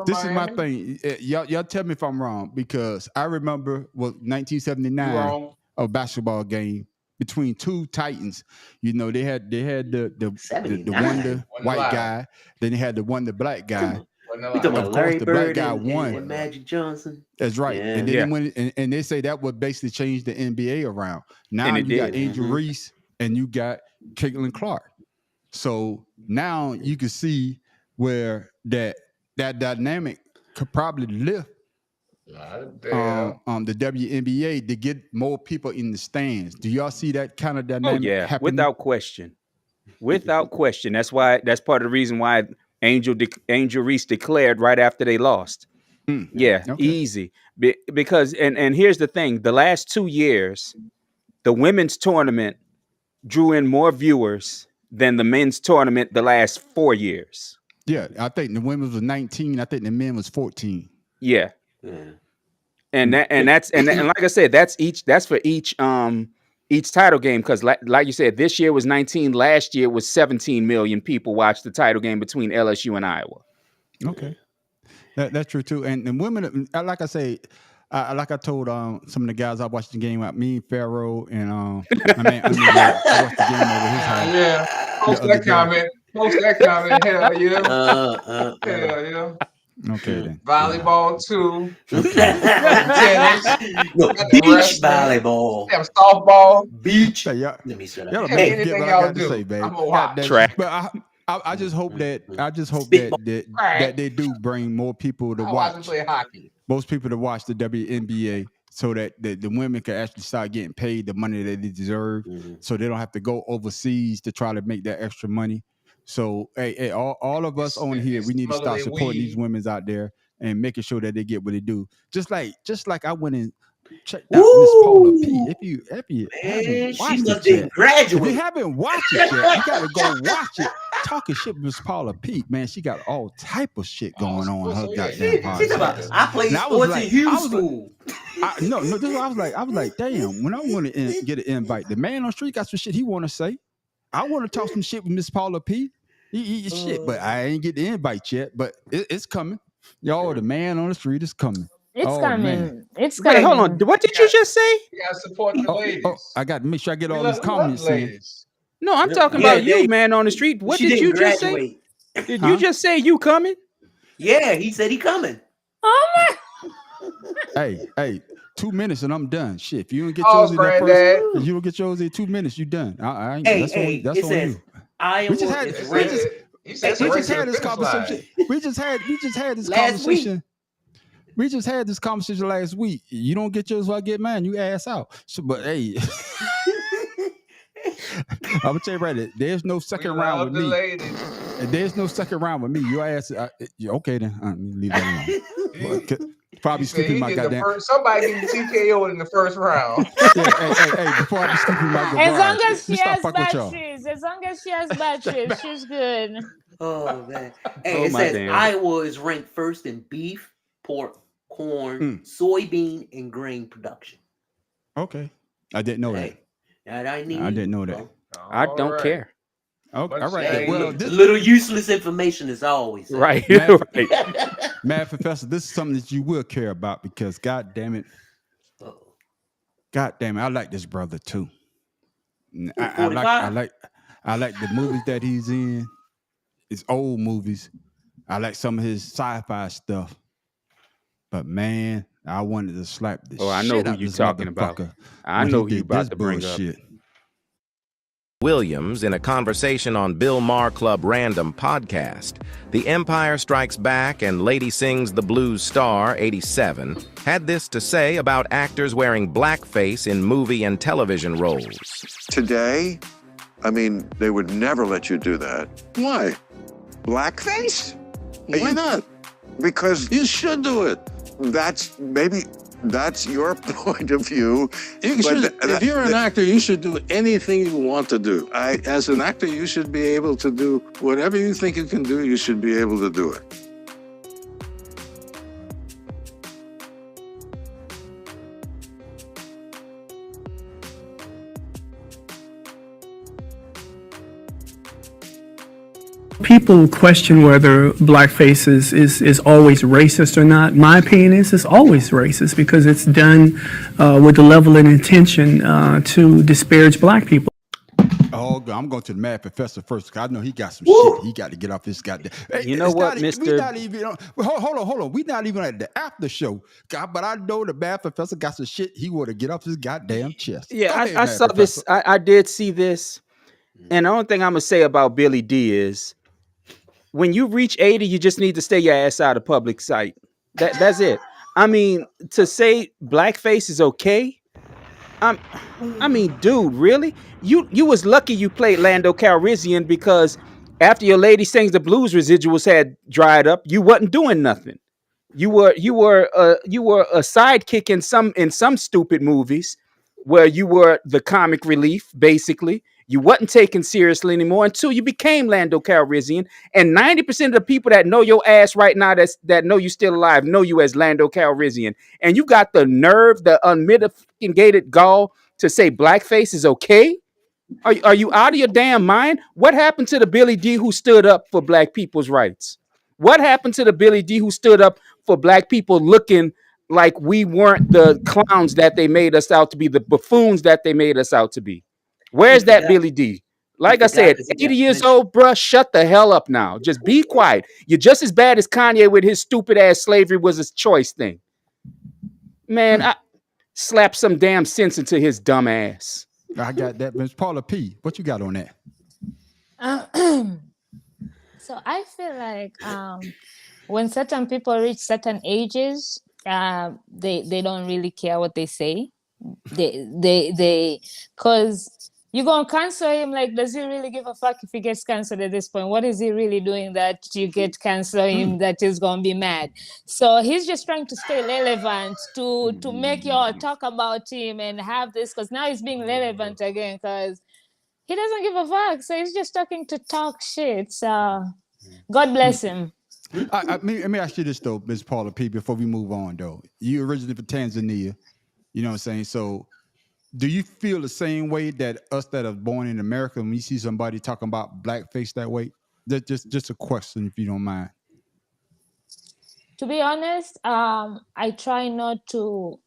This is my thing. Y'all tell me if I'm wrong because I remember 1979 a basketball game between two Titans. They had the Wonder white guy, then they had the Wonder black guy. We talking about Larry Bird and Magic Johnson. That's right. Yeah. And then and they say that would basically change the NBA around. Now you got Angel Reese and you got Caitlyn Clark. So now you can see where that dynamic could probably lift the WNBA to get more people in the stands. Do y'all see that kind of dynamic happening? Without question. Without question. That's part of the reason why Angel Reese declared right after they lost. Easy. Because and here's the thing: the last 2 years, the women's tournament drew in more viewers than the men's tournament the last 4 years. Yeah, I think the women was 19. I think the men was 14. Yeah. And that's like I said, that's for each title game, because like you said, this year was 19. Last year was 17 million people watched the title game between LSU and Iowa. Okay, that's true too. And women, like I say, like I told some of the guys I watched the game with, me, Pharaoh, and I watched the game over his house. Yeah, post that comment. Hell yeah. Hell yeah. Okay then. Volleyball too. Tennis. Beach volleyball. Have softball. Beach. Hey, Let me shut y'all up. don't make me forget what I got to say, baby. I'm gonna watch. Track. But I just hope that they do bring more people to watch. Play hockey. Most people to watch the WNBA, so that the women can actually start getting paid the money that they deserve, so they don't have to go overseas to try to make that extra money. So, hey, all of us on here, we need to start supporting these women out there and making sure that they get what they do. Just like I went and checked out Miss Paula P. If you haven't watched it yet, graduated. if you haven't watched it yet, you got to go watch it. Talking shit with Miss Paula P. Man, she got all type of shit going on in her goddamn podcast. I played sports in Houston. No, this is what I was like, damn. When I want to get an invite, the man on the street got some shit he want to say. I want to talk some shit with Miss Paula P. Shit, but I ain't get the invite yet. But it's coming. Y'all, the man on the street is coming. It's coming. Man. It's coming. Wait, hold on. What did you just say? You gotta support the ladies. I got to make sure I get all these comments in. No, I'm talking about you, man, on the street. What did you just say? Did you just say you coming? Yeah, he said he coming. Oh my! Hey, 2 minutes and I'm done. Shit, if you don't get yours in that first, if you don't get yours in 2 minutes, you done. I ain't. That's on you. We just had this conversation. We just had this conversation. We just had this conversation last week. You don't get yours, so I get mine. You ass out. So, but hey, I'm gonna tell you right there. There's no second round with me. There's no second round with me. Your ass. Okay then. Leave that alone. Probably skipping my goddamn. Somebody getting TKO in the first round. Hey, before I be skipping my garage. As long as she has batteries, she's good. Oh man. Hey, it says Iowa is ranked first in beef, pork, corn, soybean, and grain production. Okay, I didn't know that. I didn't know that. I don't care. Okay, all right. Well, this little useless information is always right. Mad Professor, this is something that you will care about because, God damn it, I like this brother too. I like the movies that he's in. It's old movies. I like some of his sci-fi stuff. But man, I wanted to slap this. I know who you're talking about. I know who you about to bring up. Williams in a conversation on Bill Maher Club Random podcast. The Empire Strikes Back and Lady Sings the Blues Star, 87, had this to say about actors wearing blackface in movie and television roles. Today, I mean, they would never let you do that. Why? Blackface? Why not? Because you should do it. That's your point of view. If you're an actor, you should do anything you want to do. As an actor, you should be able to do whatever you think you can do, you should be able to do it. People question whether blackface is always racist or not. My opinion is it's always racist because it's done with the level and intention to disparage black people. Oh, I'm going to the Mad Professor first because I know he got some shit. He got to get off his goddamn. Hey, you know what, Mr. We're not even hold on. We're not even at the after show. God, but I know the Mad Professor got some shit he want to get off his goddamn chest. Yeah, I saw this. I did see this. And the only thing I'm going to say about Billy D is when you reach 80, you just need to stay your ass out of public sight. That's it. I mean, to say blackface is okay. I mean, dude, really? You was lucky you played Lando Calrissian because after your lady sings the blues residuals had dried up, you wasn't doing nothing. You were a sidekick in some stupid movies where you were the comic relief. Basically, you wasn't taken seriously anymore until you became Lando Calrissian. And 90% of the people that know your ass right now that know you still alive know you as Lando Calrissian. And you got the nerve, the unmitigated gall to say blackface is okay. Are you out of your damn mind? What happened to the Billy D who stood up for black people's rights? What happened to the Billy D who stood up for black people looking like we weren't the clowns that they made us out to be, the buffoons that they made us out to be? He Where's that forgot. Billy D? He Like I forgot said, because he 80 got years dementia. old, bruh, shut the hell up now. Just be quiet. You're just as bad as Kanye with his stupid ass slavery was a choice thing. Man, I slap some damn sense into his dumb ass. I got that. Miss Paula P. What you got on that? So I feel like when certain people reach certain ages, they don't really care what they say. Because you're gonna cancel him. Like, does he really give a fuck if he gets canceled at this point? What is he really doing that you get cancel him that is gonna be mad? So he's just trying to stay relevant to make you all talk about him and have this, because now he's being relevant again because he doesn't give a fuck. So he's just talking to talk shit. So God bless him. Let me ask you this though, Ms. Paula P. Before we move on though, you originally from Tanzania. You know what I'm saying? So do you feel the same way that us that are born in America, when we see somebody talking about blackface that way? That just a question, if you don't mind. To be honest, I try not to.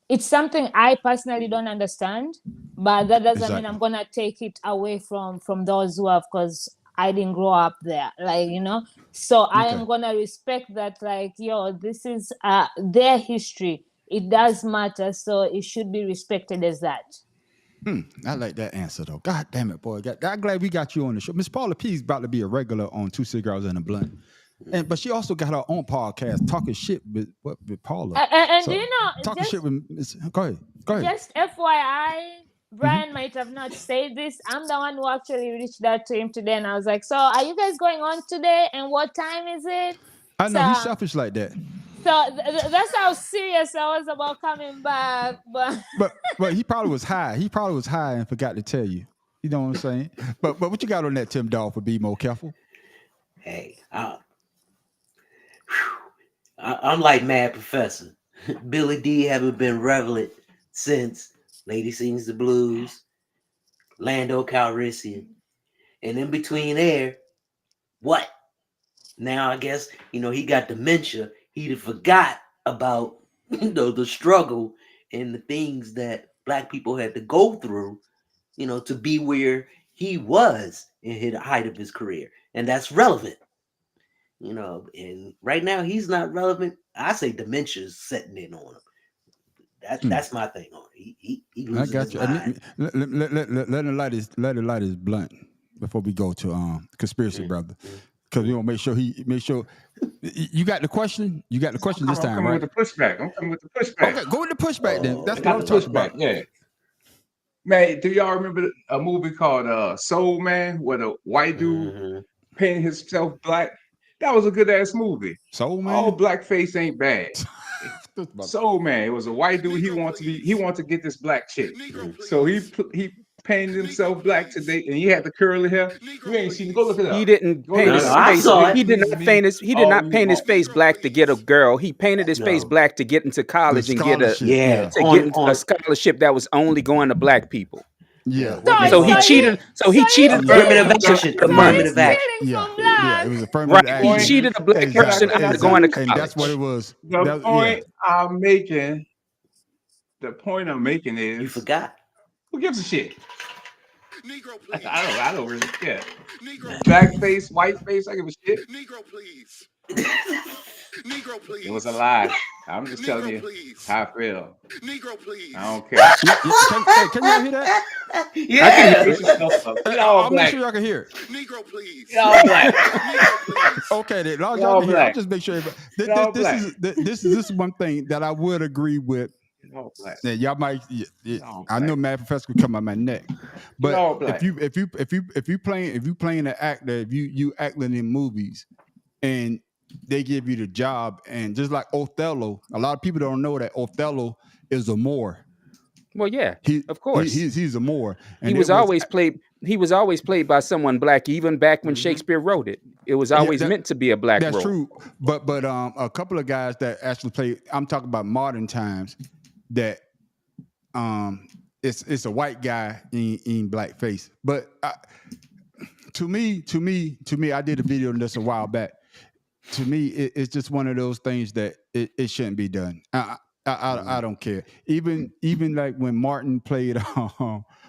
It's something I personally don't understand, but that doesn't mean I'm gonna take it away from those who have, because I didn't grow up there, like, you know. So I am gonna respect that, like, yo, this is their history. It does matter, so it should be respected as that. I like that answer though. God damn it, boy! I'm glad we got you on the show. Miss Paula P is about to be a regular on Two Cigars and a Blunt, but she also got her own podcast, talking shit with Paula. And so, do you know? Talking shit with Go ahead. Just FYI, Brian might have not said this. I'm the one who actually reached out to him today, and I was like, "So, are you guys going on today? And what time is it?" I know he's selfish like that. So that's how serious I was about coming back. But he probably was high. He probably was high and forgot to tell you. You know what I'm saying? But what you got on that, Tim Dawg, for be more careful? Hey, I'm like Mad Professor. Billy D haven't been relevant since Lady Sings the Blues, Lando Calrissian, and in between there, what? Now I guess he got dementia. He forgot about the struggle and the things that black people had to go through, to be where he was in the height of his career, and that's relevant. And right now he's not relevant. I say dementia is setting in on him. That's my thing on it. He loses his mind. Let him light his blunt before we go to conspiracy brother, because we want to make sure you got the question. You got the question this time, right? I'm coming with the pushback. Okay, go with the pushback then. That's what I'm talking about. Yeah. Man, do y'all remember a movie called Soul Man, where the white dude painted himself black? That was a good ass movie. Soul Man. All blackface ain't bad. Soul Man. It was a white dude. He wanted to get this black chick. So he painted himself black today, and he had the curly hair. You ain't seen. Go look it up. He didn't paint his face. He did not paint his face black to get a girl. He painted his face black to get into college and get a scholarship that was only going to black people. Yeah. So he cheated. Affirmative action. Affirmative action. Yeah, it was affirmative action. He cheated a black person into going to college. And that's what it was. The point I'm making is you forgot. Who gives a shit? Negro, please. I don't really care. Black face, white face, I give a shit. Negro, please. Negro, please. It was a lie. I'm just telling you how I feel. Negro, please. I don't care. Can y'all hear that? Yeah. I can hear yourself. Get all I'll black. make sure y'all can hear it. Negro, please. Get all black. Negro, please. Okay, then, as long as Get y'all all can hear, I'll black. just make sure. Get all black. This is one thing that I would agree with. Get all black. That y'all might. all I black. know Mad Professor could come on my neck, Get all but black. if you playing an actor, if you acting in movies, and they give you the job, and just like Othello, a lot of people don't know that Othello is a Moor. Well, yeah, of course. He's a Moor. And he was always played by someone black, even back when Shakespeare wrote it. It was always meant to be a black That's role. true. But a couple of guys that actually play, I'm talking about modern times, that it's a white guy in blackface. But to me, I did a video on this a while back. To me, it's just one of those things that it shouldn't be done. I don't care. Even like when Martin played,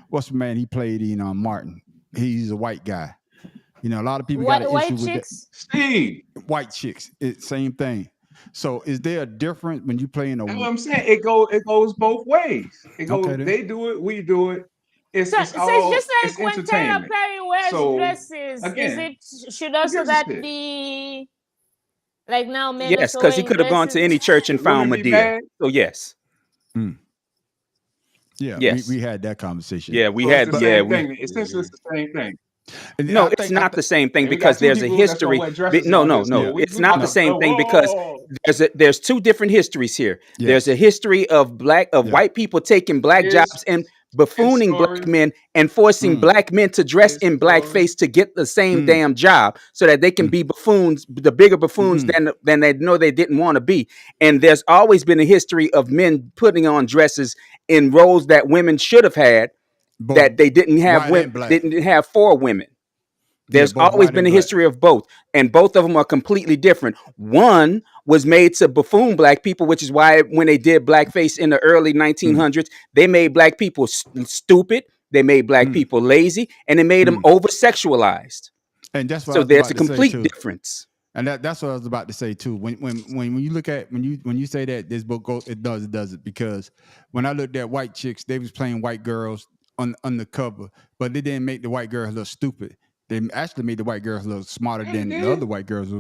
what's the man he played in Martin? He's a white guy. You know, a lot of people got an issue with that. Steve. White chicks, same thing. So, is there a difference when you play in a? That's what I'm saying. It goes both ways. It goes. Okay, then. They do it. We do it. It's So all. it's just like It's when Tyler entertainment. Perry wears So, dresses. again, Should also here's that the shit. be like now men Yes, also because he wearing could have gone to dresses? any church and found Would it be Medea. bad? So yes. Yeah, Yes. we had that conversation. Yeah, we So had. it's the Yeah, same thing. Essentially, it's the same thing. And no, I it's think- not the same thing And we because got two there's a people that's gonna history. wear dresses No, on no, this. no. Yeah, we- It's we not the about- same thing because there's two different histories here. Yes. There's a history of white people taking black His- jobs and buffooning his black story. men and forcing black men to dress His in story. blackface to get the same damn job so that they can be buffoons, the bigger buffoons than they know they didn't want to be. And there's always been a history of men putting on dresses in roles that women should have had Both that they didn't have white and women black. didn't have for women. There's both always white been and a black. history of both, and both of them are completely different. One was made to buffoon black people, which is why when they did blackface in the early 1900s, they made black people stupid, they made black people lazy, and they made them over-sexualized. And that's what I So was there's about a to say, complete too. difference. And that's what I was about to say too. When you look at when you say that this book goes, it does it because when I looked at white chicks, they was playing white girls on the cover, but they didn't make the white girls look stupid. They actually made the white girls look smarter than the other white girls.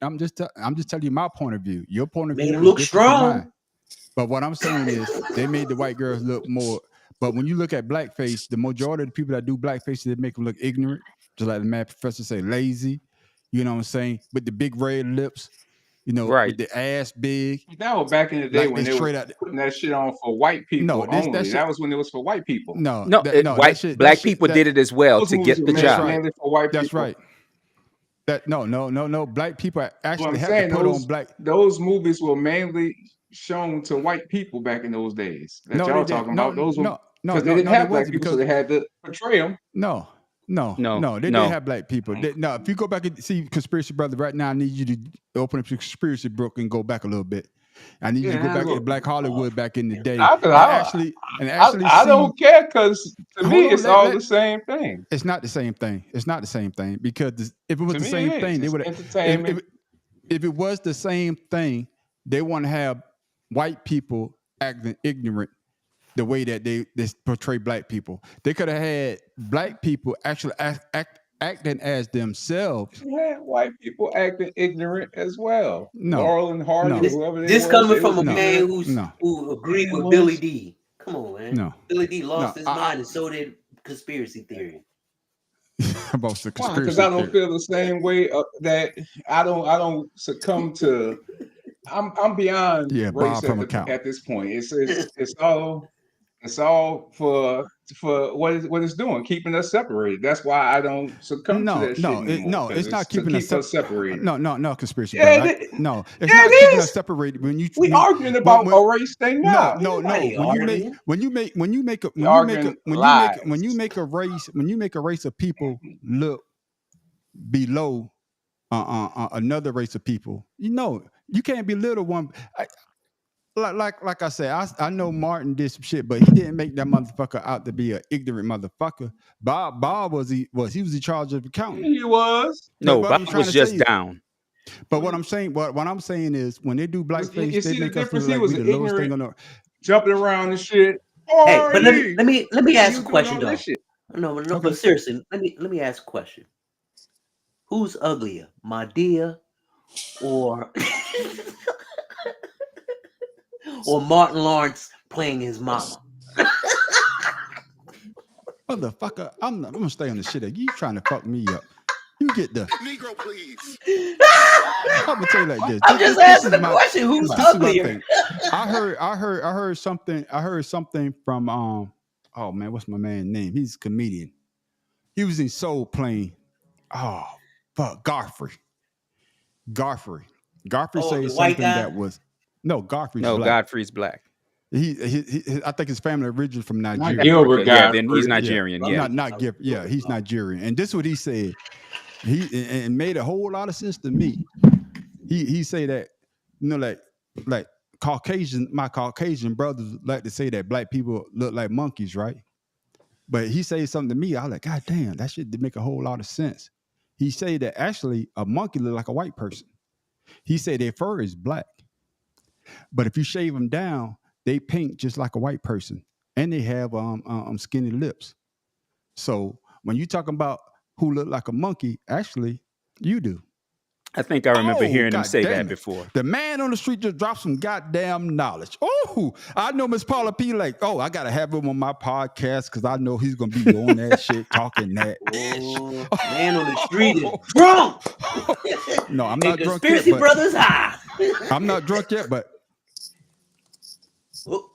I'm just telling you my point of view. Your point of Made view them is look different from strong. mine. But what I'm saying is they made the white girls look more. But when you look at blackface, the majority of the people that do blackface, they make them look ignorant, just like the Mad Professor say, lazy. You know what I'm saying? With the big red lips, with the ass big. That was back in the day Like when they they straight were out- putting that shit on for white people No, that only. shit- That was when it was for white people. No, No, that shit- black that shit- people that- did it as well Those to movies get were the made job. mainly for white That's people. right. No. Black people What actually I'm have saying, to put on black. those movies were mainly shown to white people back in those days. That No, y'all they didn't. talking about. Those were No, because they didn't have black wasn't people, so because- they had to portray them. No, they didn't have black people. No, if you go back and see Conspiracy Brother right now, I need you to open up your Conspiracy book and go back a little bit. I need you to go back to Black Hollywood back in the day. I see, don't care because to me Hold on, it's all the same thing. It's not the same thing. It's not the same thing because if it was To the me, same it is. thing, they It's would. entertainment. If it was the same thing, they want to have white people acting ignorant the way that they portray black people. They could have had black people actually acting as themselves. You had white people acting ignorant as well. No. Laurel and Hardy, No. or whoever they This was, coming they from a was man ignorant. who agreed with was- Billy D. Come on, man. No. Billy D lost No, his mind, and so did conspiracy theory. About the Why? conspiracy Because I don't theory. feel the same way that I don't succumb to. I'm beyond Yeah, race Bob from account. at this point. It's all for what it's doing, keeping us separated. That's why I don't succumb to that shit anymore. 'Cause It's not to keeping keep us separated. No, conspiracy. Yeah, brother. it- No, it's yeah, not it keeping is. us separated. When you We arguing about a race thing now. No. Nobody arguing. When you make arguing lies. when you make a race of people look below another race of people, you can't belittle one. Like I said, I know Martin did some shit, but he didn't make that motherfucker out to be an ignorant motherfucker. Bob was he was in charge of accounting. He was. No, But what I'm Bob trying was to just say is- down. But what I'm saying is when they do blackface, they make us look He like was we the an lowest thing ignorant, on earth. jumping around and shit. Hey, but let me ask a question all though. that shit. No, Okay. but seriously, let me ask a question. Who's uglier, Madea or or Martin Lawrence playing his mama? Motherfucker, I'm gonna stay on the shit. You trying to fuck me up? You get the Negro, please. I'm gonna tell you like this. I'm just asking the question. Who's uglier? I heard something. I heard something from oh man, what's my man's name? He's a comedian. He was in Soul Plane. Oh fuck, Godfrey. Godfrey Oh, said the white something guy? that was Godfrey's No, black. Godfrey's black. He I think his family originally from Nigeria. Gilbert Yeah, Godfrey. then he's Nigerian. Yeah. Not Gift. Yeah, he's Nigerian. And this is what he said. He made a whole lot of sense to me. He say that, like my Caucasian brothers like to say that black people look like monkeys, right? But he say something to me, I was like, God damn, that shit did make a whole lot of sense. He say that actually a monkey look like a white person. He said their fur is black. But if you shave them down, they pink just like a white person. And they have skinny lips. So when you talking about who look like a monkey, actually, you do. I think I remember hearing him God say damn that it. before. The man on the street just dropped some goddamn knowledge. Oh, I know Miss Paula P. Like, I gotta have him on my podcast because I know he's gonna be doing that shit, talking that. Oh, man on the street is drunk. No, I'm not drunk yet. Conspiracy But Brothers high. I'm not drunk yet, but Oh.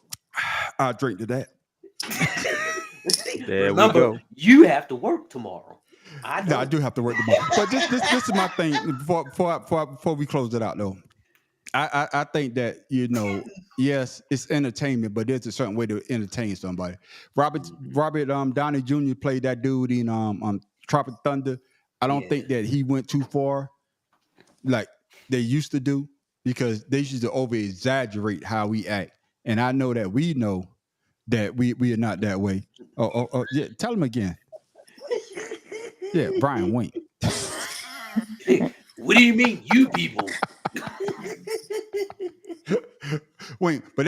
I'll drink to that. There Remember, we go. you have to work tomorrow. I do have to work tomorrow. But this is my thing before we close it out though. I think that, yes, it's entertainment, but there's a certain way to entertain somebody. Robert Downey Jr. played that dude in Tropic Thunder. I don't think that he went too far like they used to do, because they used to over exaggerate how we act. And I know that we know that we are not that way. Oh, yeah, tell him again. Yeah, Brian Wink. What do you mean, you people? Wait, but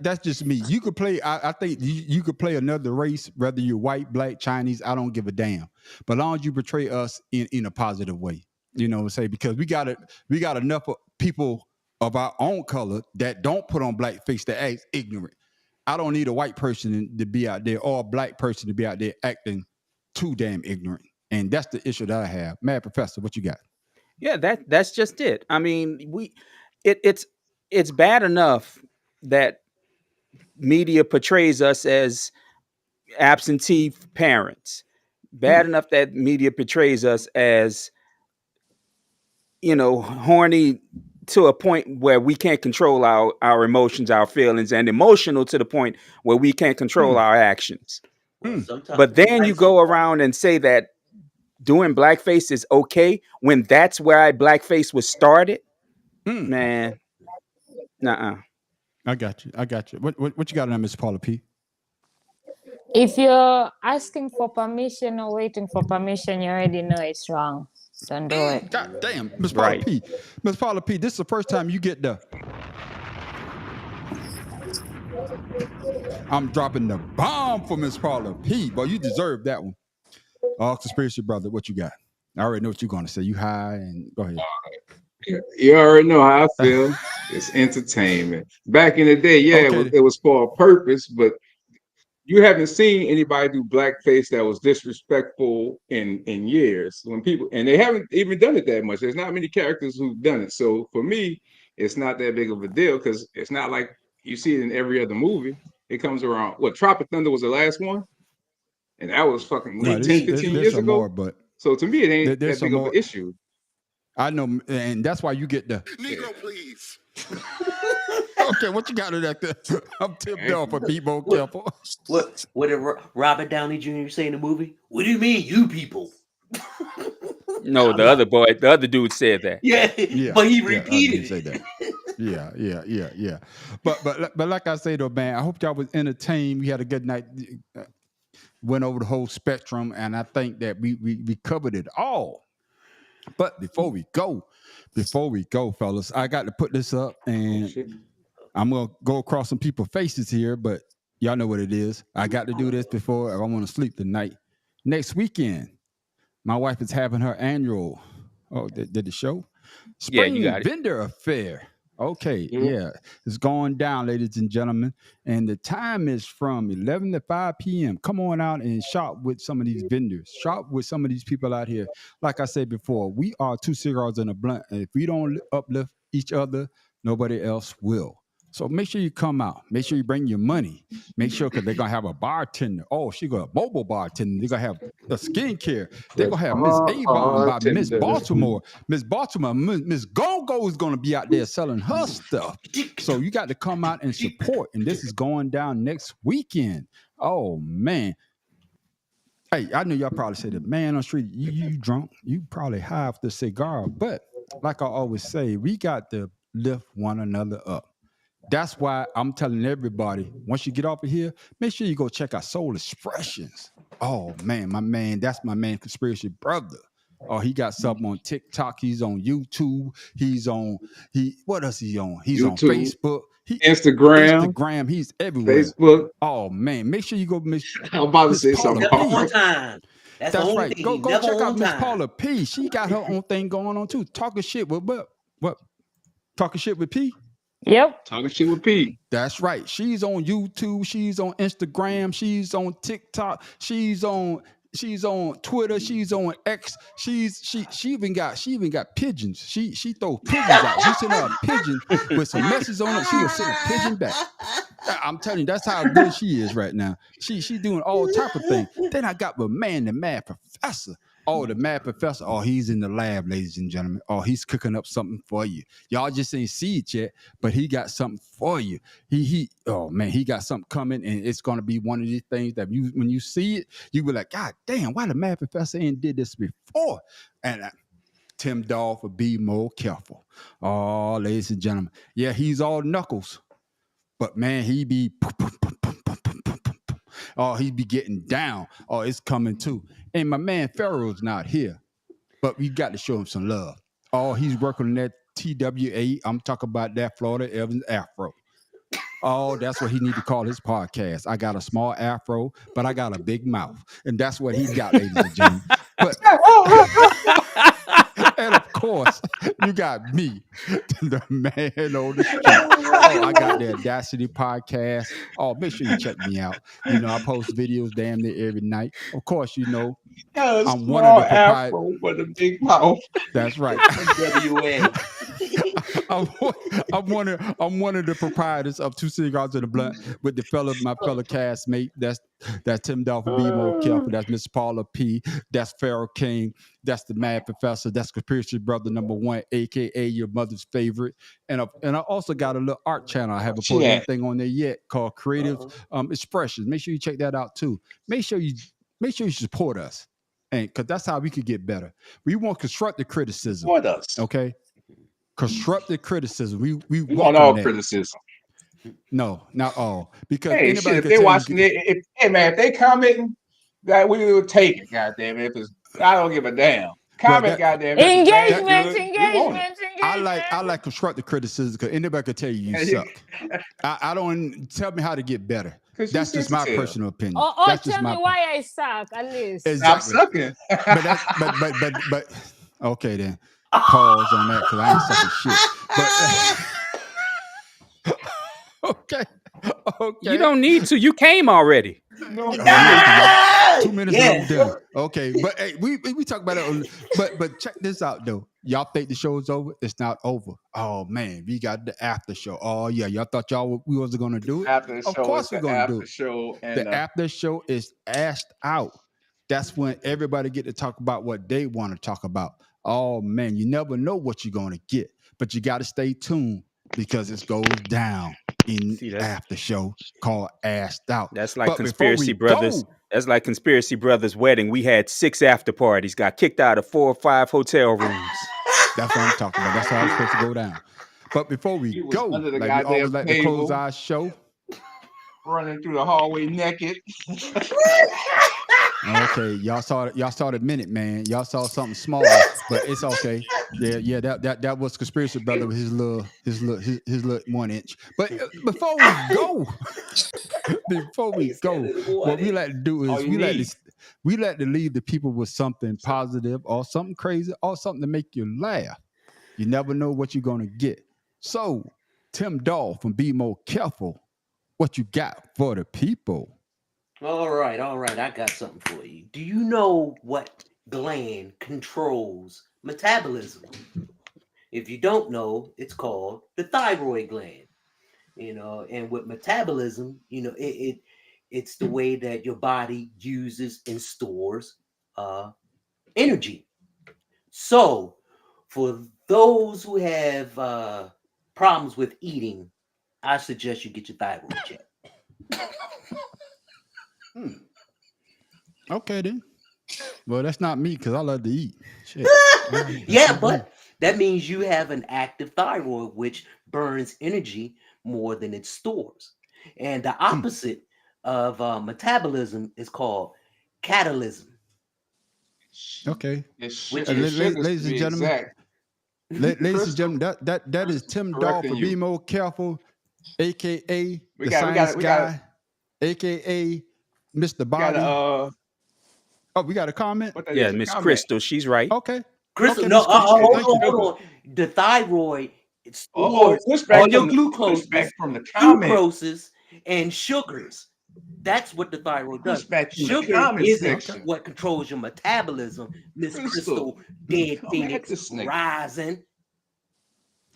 that's just me. You could play. I think you could play another race, whether you're white, black, Chinese. I don't give a damn. But as long as you portray us in a positive way, because we got enough of people of our own color that don't put on blackface that act ignorant. I don't need a white person to be out there or a black person to be out there acting too damn ignorant. And that's the issue that I have. Mad Professor, what you got? Yeah, that's just it. I mean, it's bad enough that media portrays us as absentee parents. Bad enough that media portrays us as, horny to a point where we can't control our emotions, our feelings, and emotional to the point where we can't control our actions. But then you go around and say that doing blackface is okay when that's where blackface was started. Man, nuh-uh. I got you. What you got on Miss Paula P? If you're asking for permission or waiting for permission, you already know it's wrong. Don't do it. God damn, Miss Paula P. Miss Paula P, this is the first time you get I'm dropping the bomb for Miss Paula P, but you deserve that one. Conspiracy Brother, what you got? I already know what you're going to say. You high and go ahead. You already know how I feel. It's entertainment. Back in the day, it was for a purpose, but you haven't seen anybody do blackface that was disrespectful in years. When people, and they haven't even done it that much. There's not many characters who've done it. So for me, it's not that big of a deal because it's not like you see it in every other movie. It comes around. What, Tropic Thunder was the last one? And that was fucking 10, 15 years ago. More, but so to me, it ain't that big of an issue. I know, and that's why you get the Negro, please. Okay, what you got in that? I'm tipped off for people. Careful. What did Robert Downey Jr. say in the movie? What do you mean, you people? No, the other dude said that. Yeah, but he repeated say that. Yeah. But like I say though, man, I hope y'all was entertained. We had a good night. Went over the whole spectrum, and I think that we covered it all. But before we go, before we go, fellas, I got to put this up, and I'm gonna go across some people's faces here, but y'all know what it is. I got to do this before I want to sleep tonight. Next weekend, my wife is having her annual. Oh, did the show? Spring you got it. vendor affair. Okay, yeah, it's going down, ladies and gentlemen, and the time is from 11 to 5 p.m. Come on out and shop with some of these vendors. Shop with some of these people out here. Like I said before, we are two cigars and a blunt, and if we don't uplift each other, nobody else will. So make sure you come out. Make sure you bring your money. Make sure, because they're going to have a bartender. Oh, she got a mobile bartender. They're going to have the skincare. They're going to have Miss Avon by Miss Baltimore. Miss Baltimore, Miss Go-Go is going to be out there selling her stuff. So you got to come out and support. And this is going down next weekend. Oh, man. Hey, I know y'all probably say that, man, on the street, you drunk. You probably have the cigar. But like I always say, we got to lift one another up. That's why I'm telling everybody, once you get off of here, make sure you go check out Soul Expressions. Oh, man, that's my man, Conspiracy Brother. Oh, he got something on TikTok. He's on YouTube. What else he on? He's YouTube, on Facebook. Instagram. He's everywhere. Facebook. Oh, man, make sure you go. I'm about to say something. Never on time. That's right. Go check out Miss Paula P. She got her own thing going on, too. Talking shit with what? Talking shit with P? Yep. Talking shit with Pete. That's right. She's on YouTube. She's on Instagram. She's on TikTok. She's on Twitter. She's on X. She even got pigeons. She throws pigeons out. You send her a pigeon with some messages on it, she will send a pigeon back. I'm telling you, that's how good she is right now. She doing all type of things. Then I got my man, the mad professor. Oh, the mad professor. Oh, he's in the lab, ladies and gentlemen. Oh, he's cooking up something for you. Y'all just ain't see it yet, but he got something for you. He got something coming, and it's gonna be one of these things that when you see it, you be like, God damn, why the mad professor ain't did this before? And Tim Dolph will be more careful. Oh, ladies and gentlemen. Yeah, he's all knuckles, but man, he be oh, he be getting down. Oh, it's coming too. And my man Pharaoh's not here, but we got to show him some love. Oh, he's working on that TWA. I'm talking about that Florida Evans Afro. Oh, that's what he need to call his podcast. I got a small afro, but I got a big mouth. And that's what he got, ladies and gentlemen. But and of course, you got me, the man on the street. Oh, I got the Audacity podcast. Oh, make sure you check me out. You know, I post videos damn near every night. Of course, you know, I'm one of the proprietors. With a big mouth. That's right. WA. I'm one of the proprietors of Two Cigars and a Blunt with my fellow castmate. That's Tim Dolph, be more careful. That's Miss Paula P. That's Pharaoh King. That's the Mad Professor. That's Conspiracy Brother #1, aka your mother's favorite. And I also got a little art channel. I haven't put anything on there yet called Creative Expressions. Make sure you check that out too. Make sure you support us, and because that's how we could get better. We want constructive criticism. Support us, okay? Constructive criticism. We want all criticism. No, not all. Because hey, shit, if they watching it, if they commenting, that we will take it. Goddamn it! I don't give a damn. Comment, goddamn it. Engagement. I like constructive criticism because anybody can tell you suck. I don't tell me how to get better. That's just my personal opinion. Or tell me why I suck, at least. Exactly. Stop sucking. but okay then. Pause on that because I ain't sucking shit. But okay. You don't need to. You came already. 2 minutes and I'm done. Okay, but hey, we talk about it. But check this out though. Y'all think the show's over? It's not over. Oh man, we got the after show. Oh yeah, y'all thought we wasn't gonna do it. Of course we're gonna do it. The after show is asked out. That's when everybody get to talk about what they want to talk about. Oh man, you never know what you're gonna get, but you got to stay tuned because it goes down in after show called Asked Out. That's like Conspiracy Brothers. That's like Conspiracy Brothers' wedding. We had 6 after parties. Got kicked out of 4 or 5 hotel rooms. That's what I'm talking about. That's how it's supposed to go down. But before we go, like we always like to close our show. Running through the hallway naked. Okay, y'all saw the Minute Man. Y'all saw something small, but it's okay. Yeah. That was conspiracy brother with his little 1 inch. But before we go, what we like to do is we like to leave the people with something positive or something crazy or something to make you laugh. You never know what you're gonna get. So, Tim Dahl from Be More Careful, what you got for the people? All right. I got something for you. Do you know what gland controls metabolism? If you don't know, it's called the thyroid gland. And with metabolism, it's the way that your body uses and stores energy. So, for those who have problems with eating, I suggest you get your thyroid checked. Okay then. Well, that's not me because I love to eat. Shit. Yeah, but that means you have an active thyroid, which burns energy more than it stores. And the opposite of metabolism is called catalysm. Okay. Which ladies and gentlemen, ladies and gentlemen, that is Tim Dahl for Be More Careful, aka the science guy, aka Mr. Bobby. We got a comment. Yeah, Miss Crystal, she's right. Okay. Crystal, okay, no, Miss Crystal, hold on. The thyroid stores all your glucose, glucoses, and sugars. That's what the thyroid does. Sugar isn't what controls your metabolism, Miss Crystal. Dead Phoenix rising.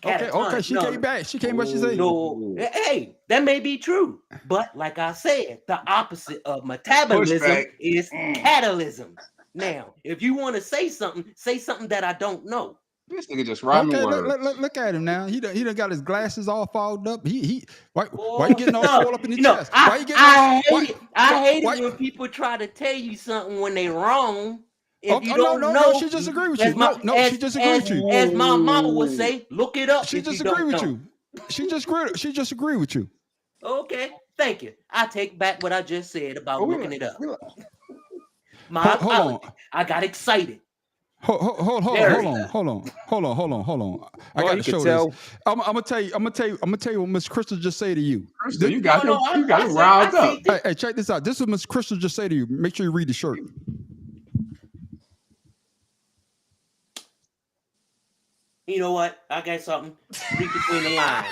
Okay, she came back. She came. What she say? No, hey, that may be true, but like I said, the opposite of metabolism is catalysm. Now, if you want to say something that I don't know. This nigga just rhyming words. Look at him now. He done got his glasses all fogged up. Why you getting all swole up in the chest? I hate it when people try to tell you something when they wrong. If you don't know, she just agree with you. She just agree with you. As my mama would say, look it up. She just agree with you. She just agree with you. Okay, thank you. I take back what I just said about looking it up. My apology. I got excited. Hold on. I got to show this. I'm gonna tell you what Miss Crystal just say to you. Crystal, you got him riled up. Hey, check this out. This is what Miss Crystal just say to you. Make sure you read the shirt. You know what? I got something. Read between the lines.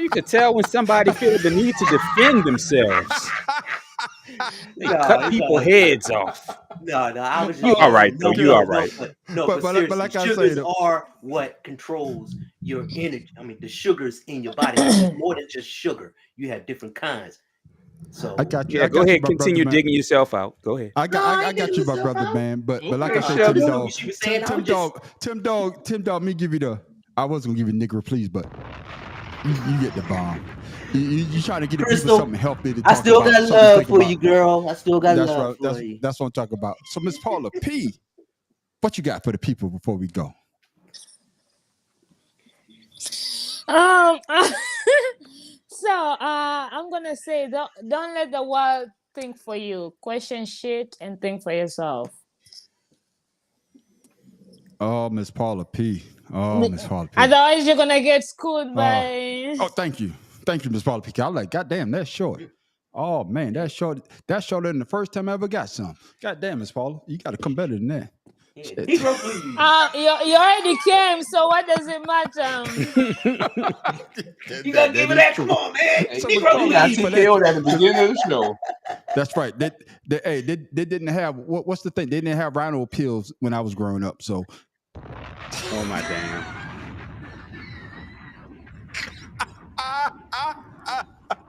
You could tell when somebody feels the need to defend themselves. They cut people's heads off. No, I was just. You all right, though. You all right. But like I sugars are what controls your energy. I mean, the sugars in your body are more than just sugar. You have different kinds. So I got you. Yeah, go ahead. Continue digging yourself out. Go ahead. I got you, my brother, man. But like I said to the dog, Tim Dog, me give you the. I wasn't gonna give you Negro, please, but you get the bomb. You trying to get the people something healthy to talk about. I still got love for you, girl. I still got love for you. That's what I'm talking about. So, Miss Paula P, what you got for the people before we go? So I'm gonna say don't let the world think for you. Question shit and think for yourself. Oh, Miss Paula P. Otherwise you're gonna get schooled by. Oh, thank you, Miss Paula P. I'm like, goddamn, that's short. Oh man, that's short. That's shorter than the first time I ever got some. Goddamn, Miss Paula, you got to come better than that. You already came, so what does it matter? You gotta give it that. Come on, man. I TKO'd at the beginning of the show. That's right. They didn't have what's the thing? They didn't have rhino pills when I was growing up. So, oh my damn.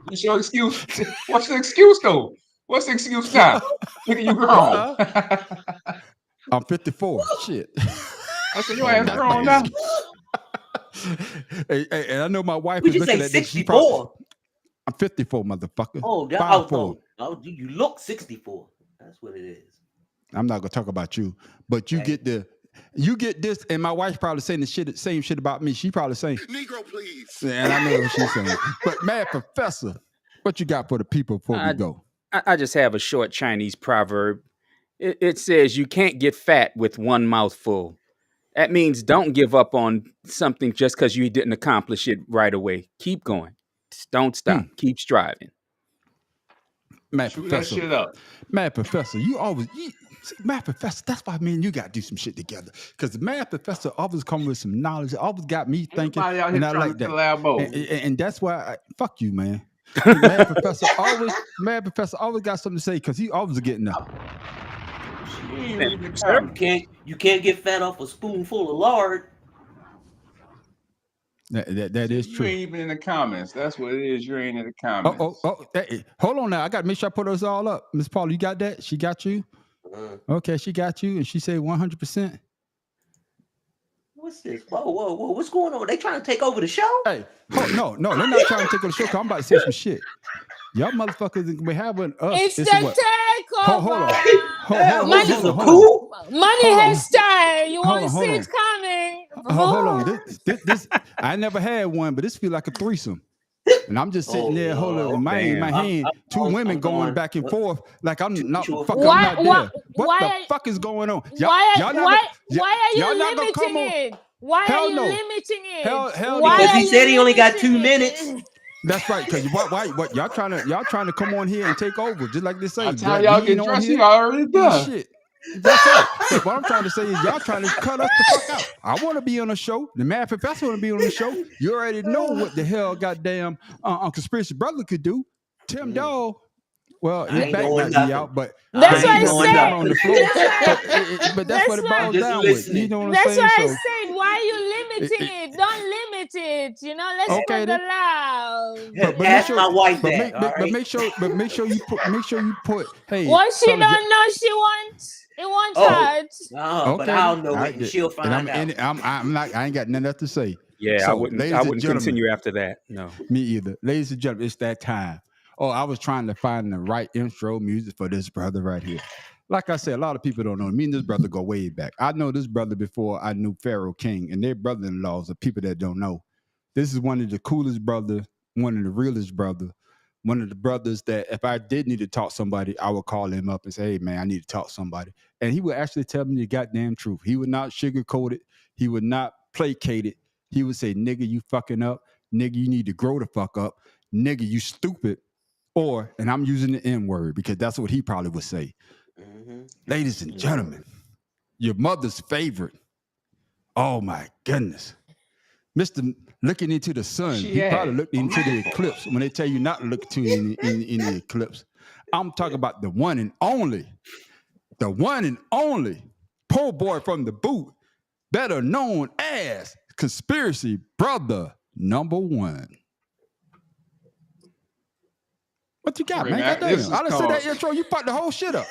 What's your excuse? What's the excuse though? What's the excuse now? Look at you grown. I'm 54. Shit. I said, your ass grown now. Hey, and I know my wife is looking at 64? I'm 54, motherfucker. Oh, God. You look 64. That's what it is. I'm not gonna talk about you, but you get this, and my wife's probably saying the same shit about me. She probably saying Negro, please. And I know what she's saying. But Mad Professor, what you got for the people before we go? I just have a short Chinese proverb. It says you can't get fat with one mouthful. That means don't give up on something just because you didn't accomplish it right away. Keep going. Just don't stop. Keep striving. Mad Shoot Professor. that shit up. Mad Professor, you always see, Mad Professor, that's why me and you gotta do some shit together. Because the Mad Professor always come with some knowledge. It always got me thinking. Everybody out here And I trying like to that. And that's why fuck you, man. Mad Professor always got something to say because he always getting up. You can't get fat off a spoonful of lard. That is true. You ain't even in the comments. That's what it is. You ain't in the comments. Hey, hold on now. I got to make sure I put those all up. Miss Paula, you got that? She got you? Okay, she got you. And she said 100%. What's this? Whoa. What's going on? They trying to take over the show? Hey, no. They're not trying to take over the show because I'm about to say some shit. Y'all motherfuckers be having us. It's the takeover. Hold on. Money hairstyle. You want to see it coming? Hold on. This I never had one, but this feel like a threesome. And I'm just sitting there holding with my hand, two women going back and forth like I'm not there. What the fuck is going on? Why are you limiting it? Why are you limiting it? Because he said he only got 2 minutes. That's right. Because what y'all trying to come on here and take over, just like they say. That's how y'all get dressed. You already done. Shit. That's right. But what I'm trying to say is y'all trying to cut us the fuck out. I want to be on the show. The Mad Professor want to be on the show. You already know what the hell goddamn Conspiracy Brother could do. Tim Dog. Well, his back might be out, but that's why I said on the floor. But that's what it boils down with. You know what I'm saying? That's why I said, why are you limiting it? Don't limit it. You know, let's put the love. But ask my wife that. But make sure you put. Hey, what she don't know she wants. It won't touch. No, but I don't know it. She'll find out. I ain't got nothing else to say. Yeah, so, I wouldn't continue after that. No. Me either. Ladies and gentlemen, it's that time. Oh, I was trying to find the right intro music for this brother right here. Like I said, a lot of people don't know. Me and this brother go way back. I know this brother before I knew Pharaoh King, and their brother-in-laws are people that don't know. This is one of the coolest brothers, one of the realest brothers, one of the brothers that if I did need to talk to somebody, I would call him up and say, hey, man, I need to talk to somebody. And he would actually tell me the goddamn truth. He would not sugarcoat it. He would not placate it. He would say, nigga, you fucking up. Nigga, you need to grow the fuck up. Nigga, you stupid. Or, and I'm using the N word because that's what he probably would say. Ladies and gentlemen, your mother's favorite. Oh my goodness. Mr. Looking into the sun. He probably looked into the eclipse when they tell you not to look into in the eclipse. I'm talking about the one and only. The one and only po' boy from the boot, better known as Conspiracy Brother #1. What you got, man? I done said that intro. You fucked the whole shit up.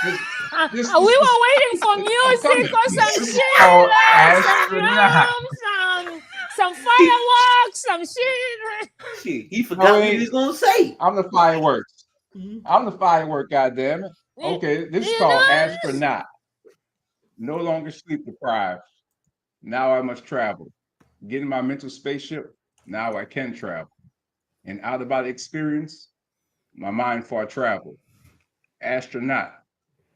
We were waiting for music or some shit. Some fireworks, some shit. He forgot what he was going to say. I'm the fireworks. I'm the firework, goddammit. Okay, this is called Astronaut. No longer sleep deprived. Now I must travel. Get in my mental spaceship. Now I can travel. An out-of-body experience. My mind far traveled. Astronaut,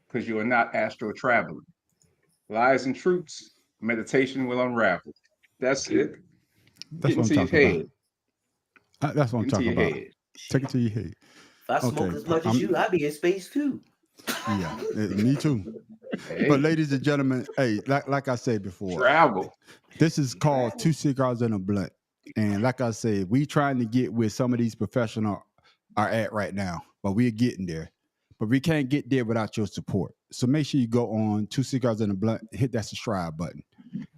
because you are not astro traveling. Lies and truths, meditation will unravel. That's it. That's what I'm talking about. That's what I'm talking about. Take it to your head. If I smoke as much as you, I'd be in space too. Yeah, me too. Hey. But ladies and gentlemen, hey, like I said before, travel. This is called 2 Cigars and a Blunt. And like I said, we trying to get where some of these professionals are at right now, but we're getting there. But we can't get there without your support. So make sure you go on 2 Cigars and a Blunt, hit that subscribe button.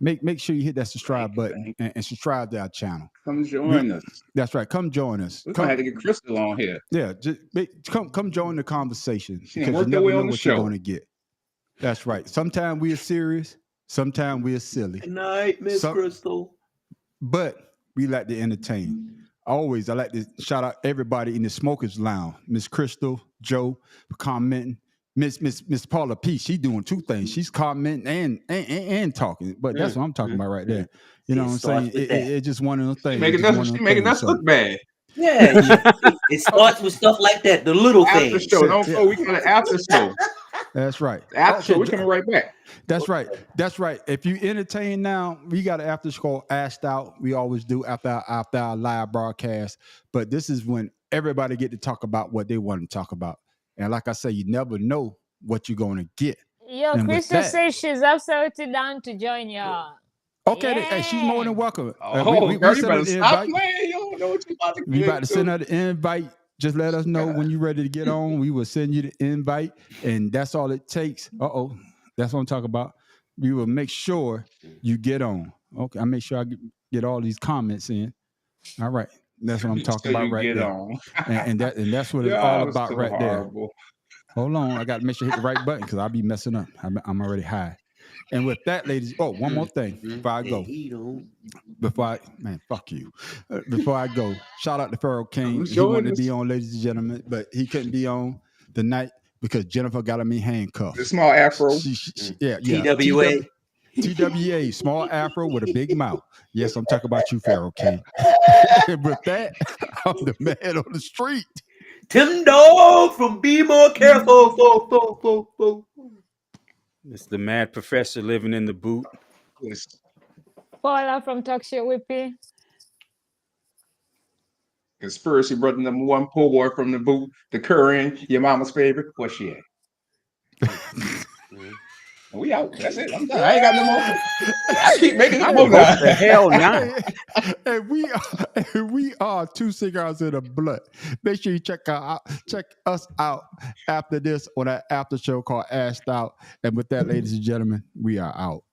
Make sure you hit that subscribe button and subscribe to our channel. Come join us. That's right. Come join us. We're gonna have to get Crystal on here. Yeah, just come join the conversation because you never know what you're going to get. That's right. Sometimes we are serious. Sometimes we are silly. Good night, Miss Crystal. But we like to entertain. Always, I like to shout out everybody in the Smokers Lounge. Miss Crystal, Joe, for commenting. Miss Paula P, she's doing two things. She's commenting and talking. But that's what I'm talking about right there. You know what I'm saying? It's just one of those things. She making us look bad. Yeah, it starts with stuff like that, the little After things. show. Don't go. We got an after show. That's right. After show, we're coming right back. That's right. That's right. If you entertain now, we got an after show asked out. We always do after our live broadcast. But this is when everybody get to talk about what they want to talk about. And like I say, you never know what you're going to get. Yo, And with Krista that- says she's absolutely down to join y'all. Okay, hey, she's more than welcome. Oh, we girl, you send her better the stop invite. playing. You don't know what you about to We get about to send into. her the invite. Just let us know when you're ready to get on. We will send you the invite, and that's all it takes. That's what I'm talking about. We will make sure you get on. Okay, I make sure I get all these comments in. All right, that's what I'm talking about right there. On. and that's what it's Yeah, all that was about so right horrible. there. Hold on, I got to make sure I hit the right button because I'll be messing up. I'm already high. And with that, ladies, one more thing before I go. Fuck you. Before I go, shout out to Pharaoh King. He wanted to be on, ladies and gentlemen, but he couldn't be on the night because Jennifer got him in handcuffs. The small afro. Yeah. TWA. TWA, small afro with a big mouth. Yes, I'm talking about you, Pharaoh King. And with that, I'm the man on the street. Tim Dog from Be More Careful. It's the mad professor living in the boot. Paula from Talk Shit Whippy. Conspiracy brother number one, poor boy from the boot, the Curran, your mama's favorite. Where's she at? We out. That's it. I'm done. I ain't got no more. I keep making up on that. The hell not. And we are Two Cigars and a Blunt. Make sure you check us out after this on our after show called Ashed Out. And with that, ladies and gentlemen, we are out.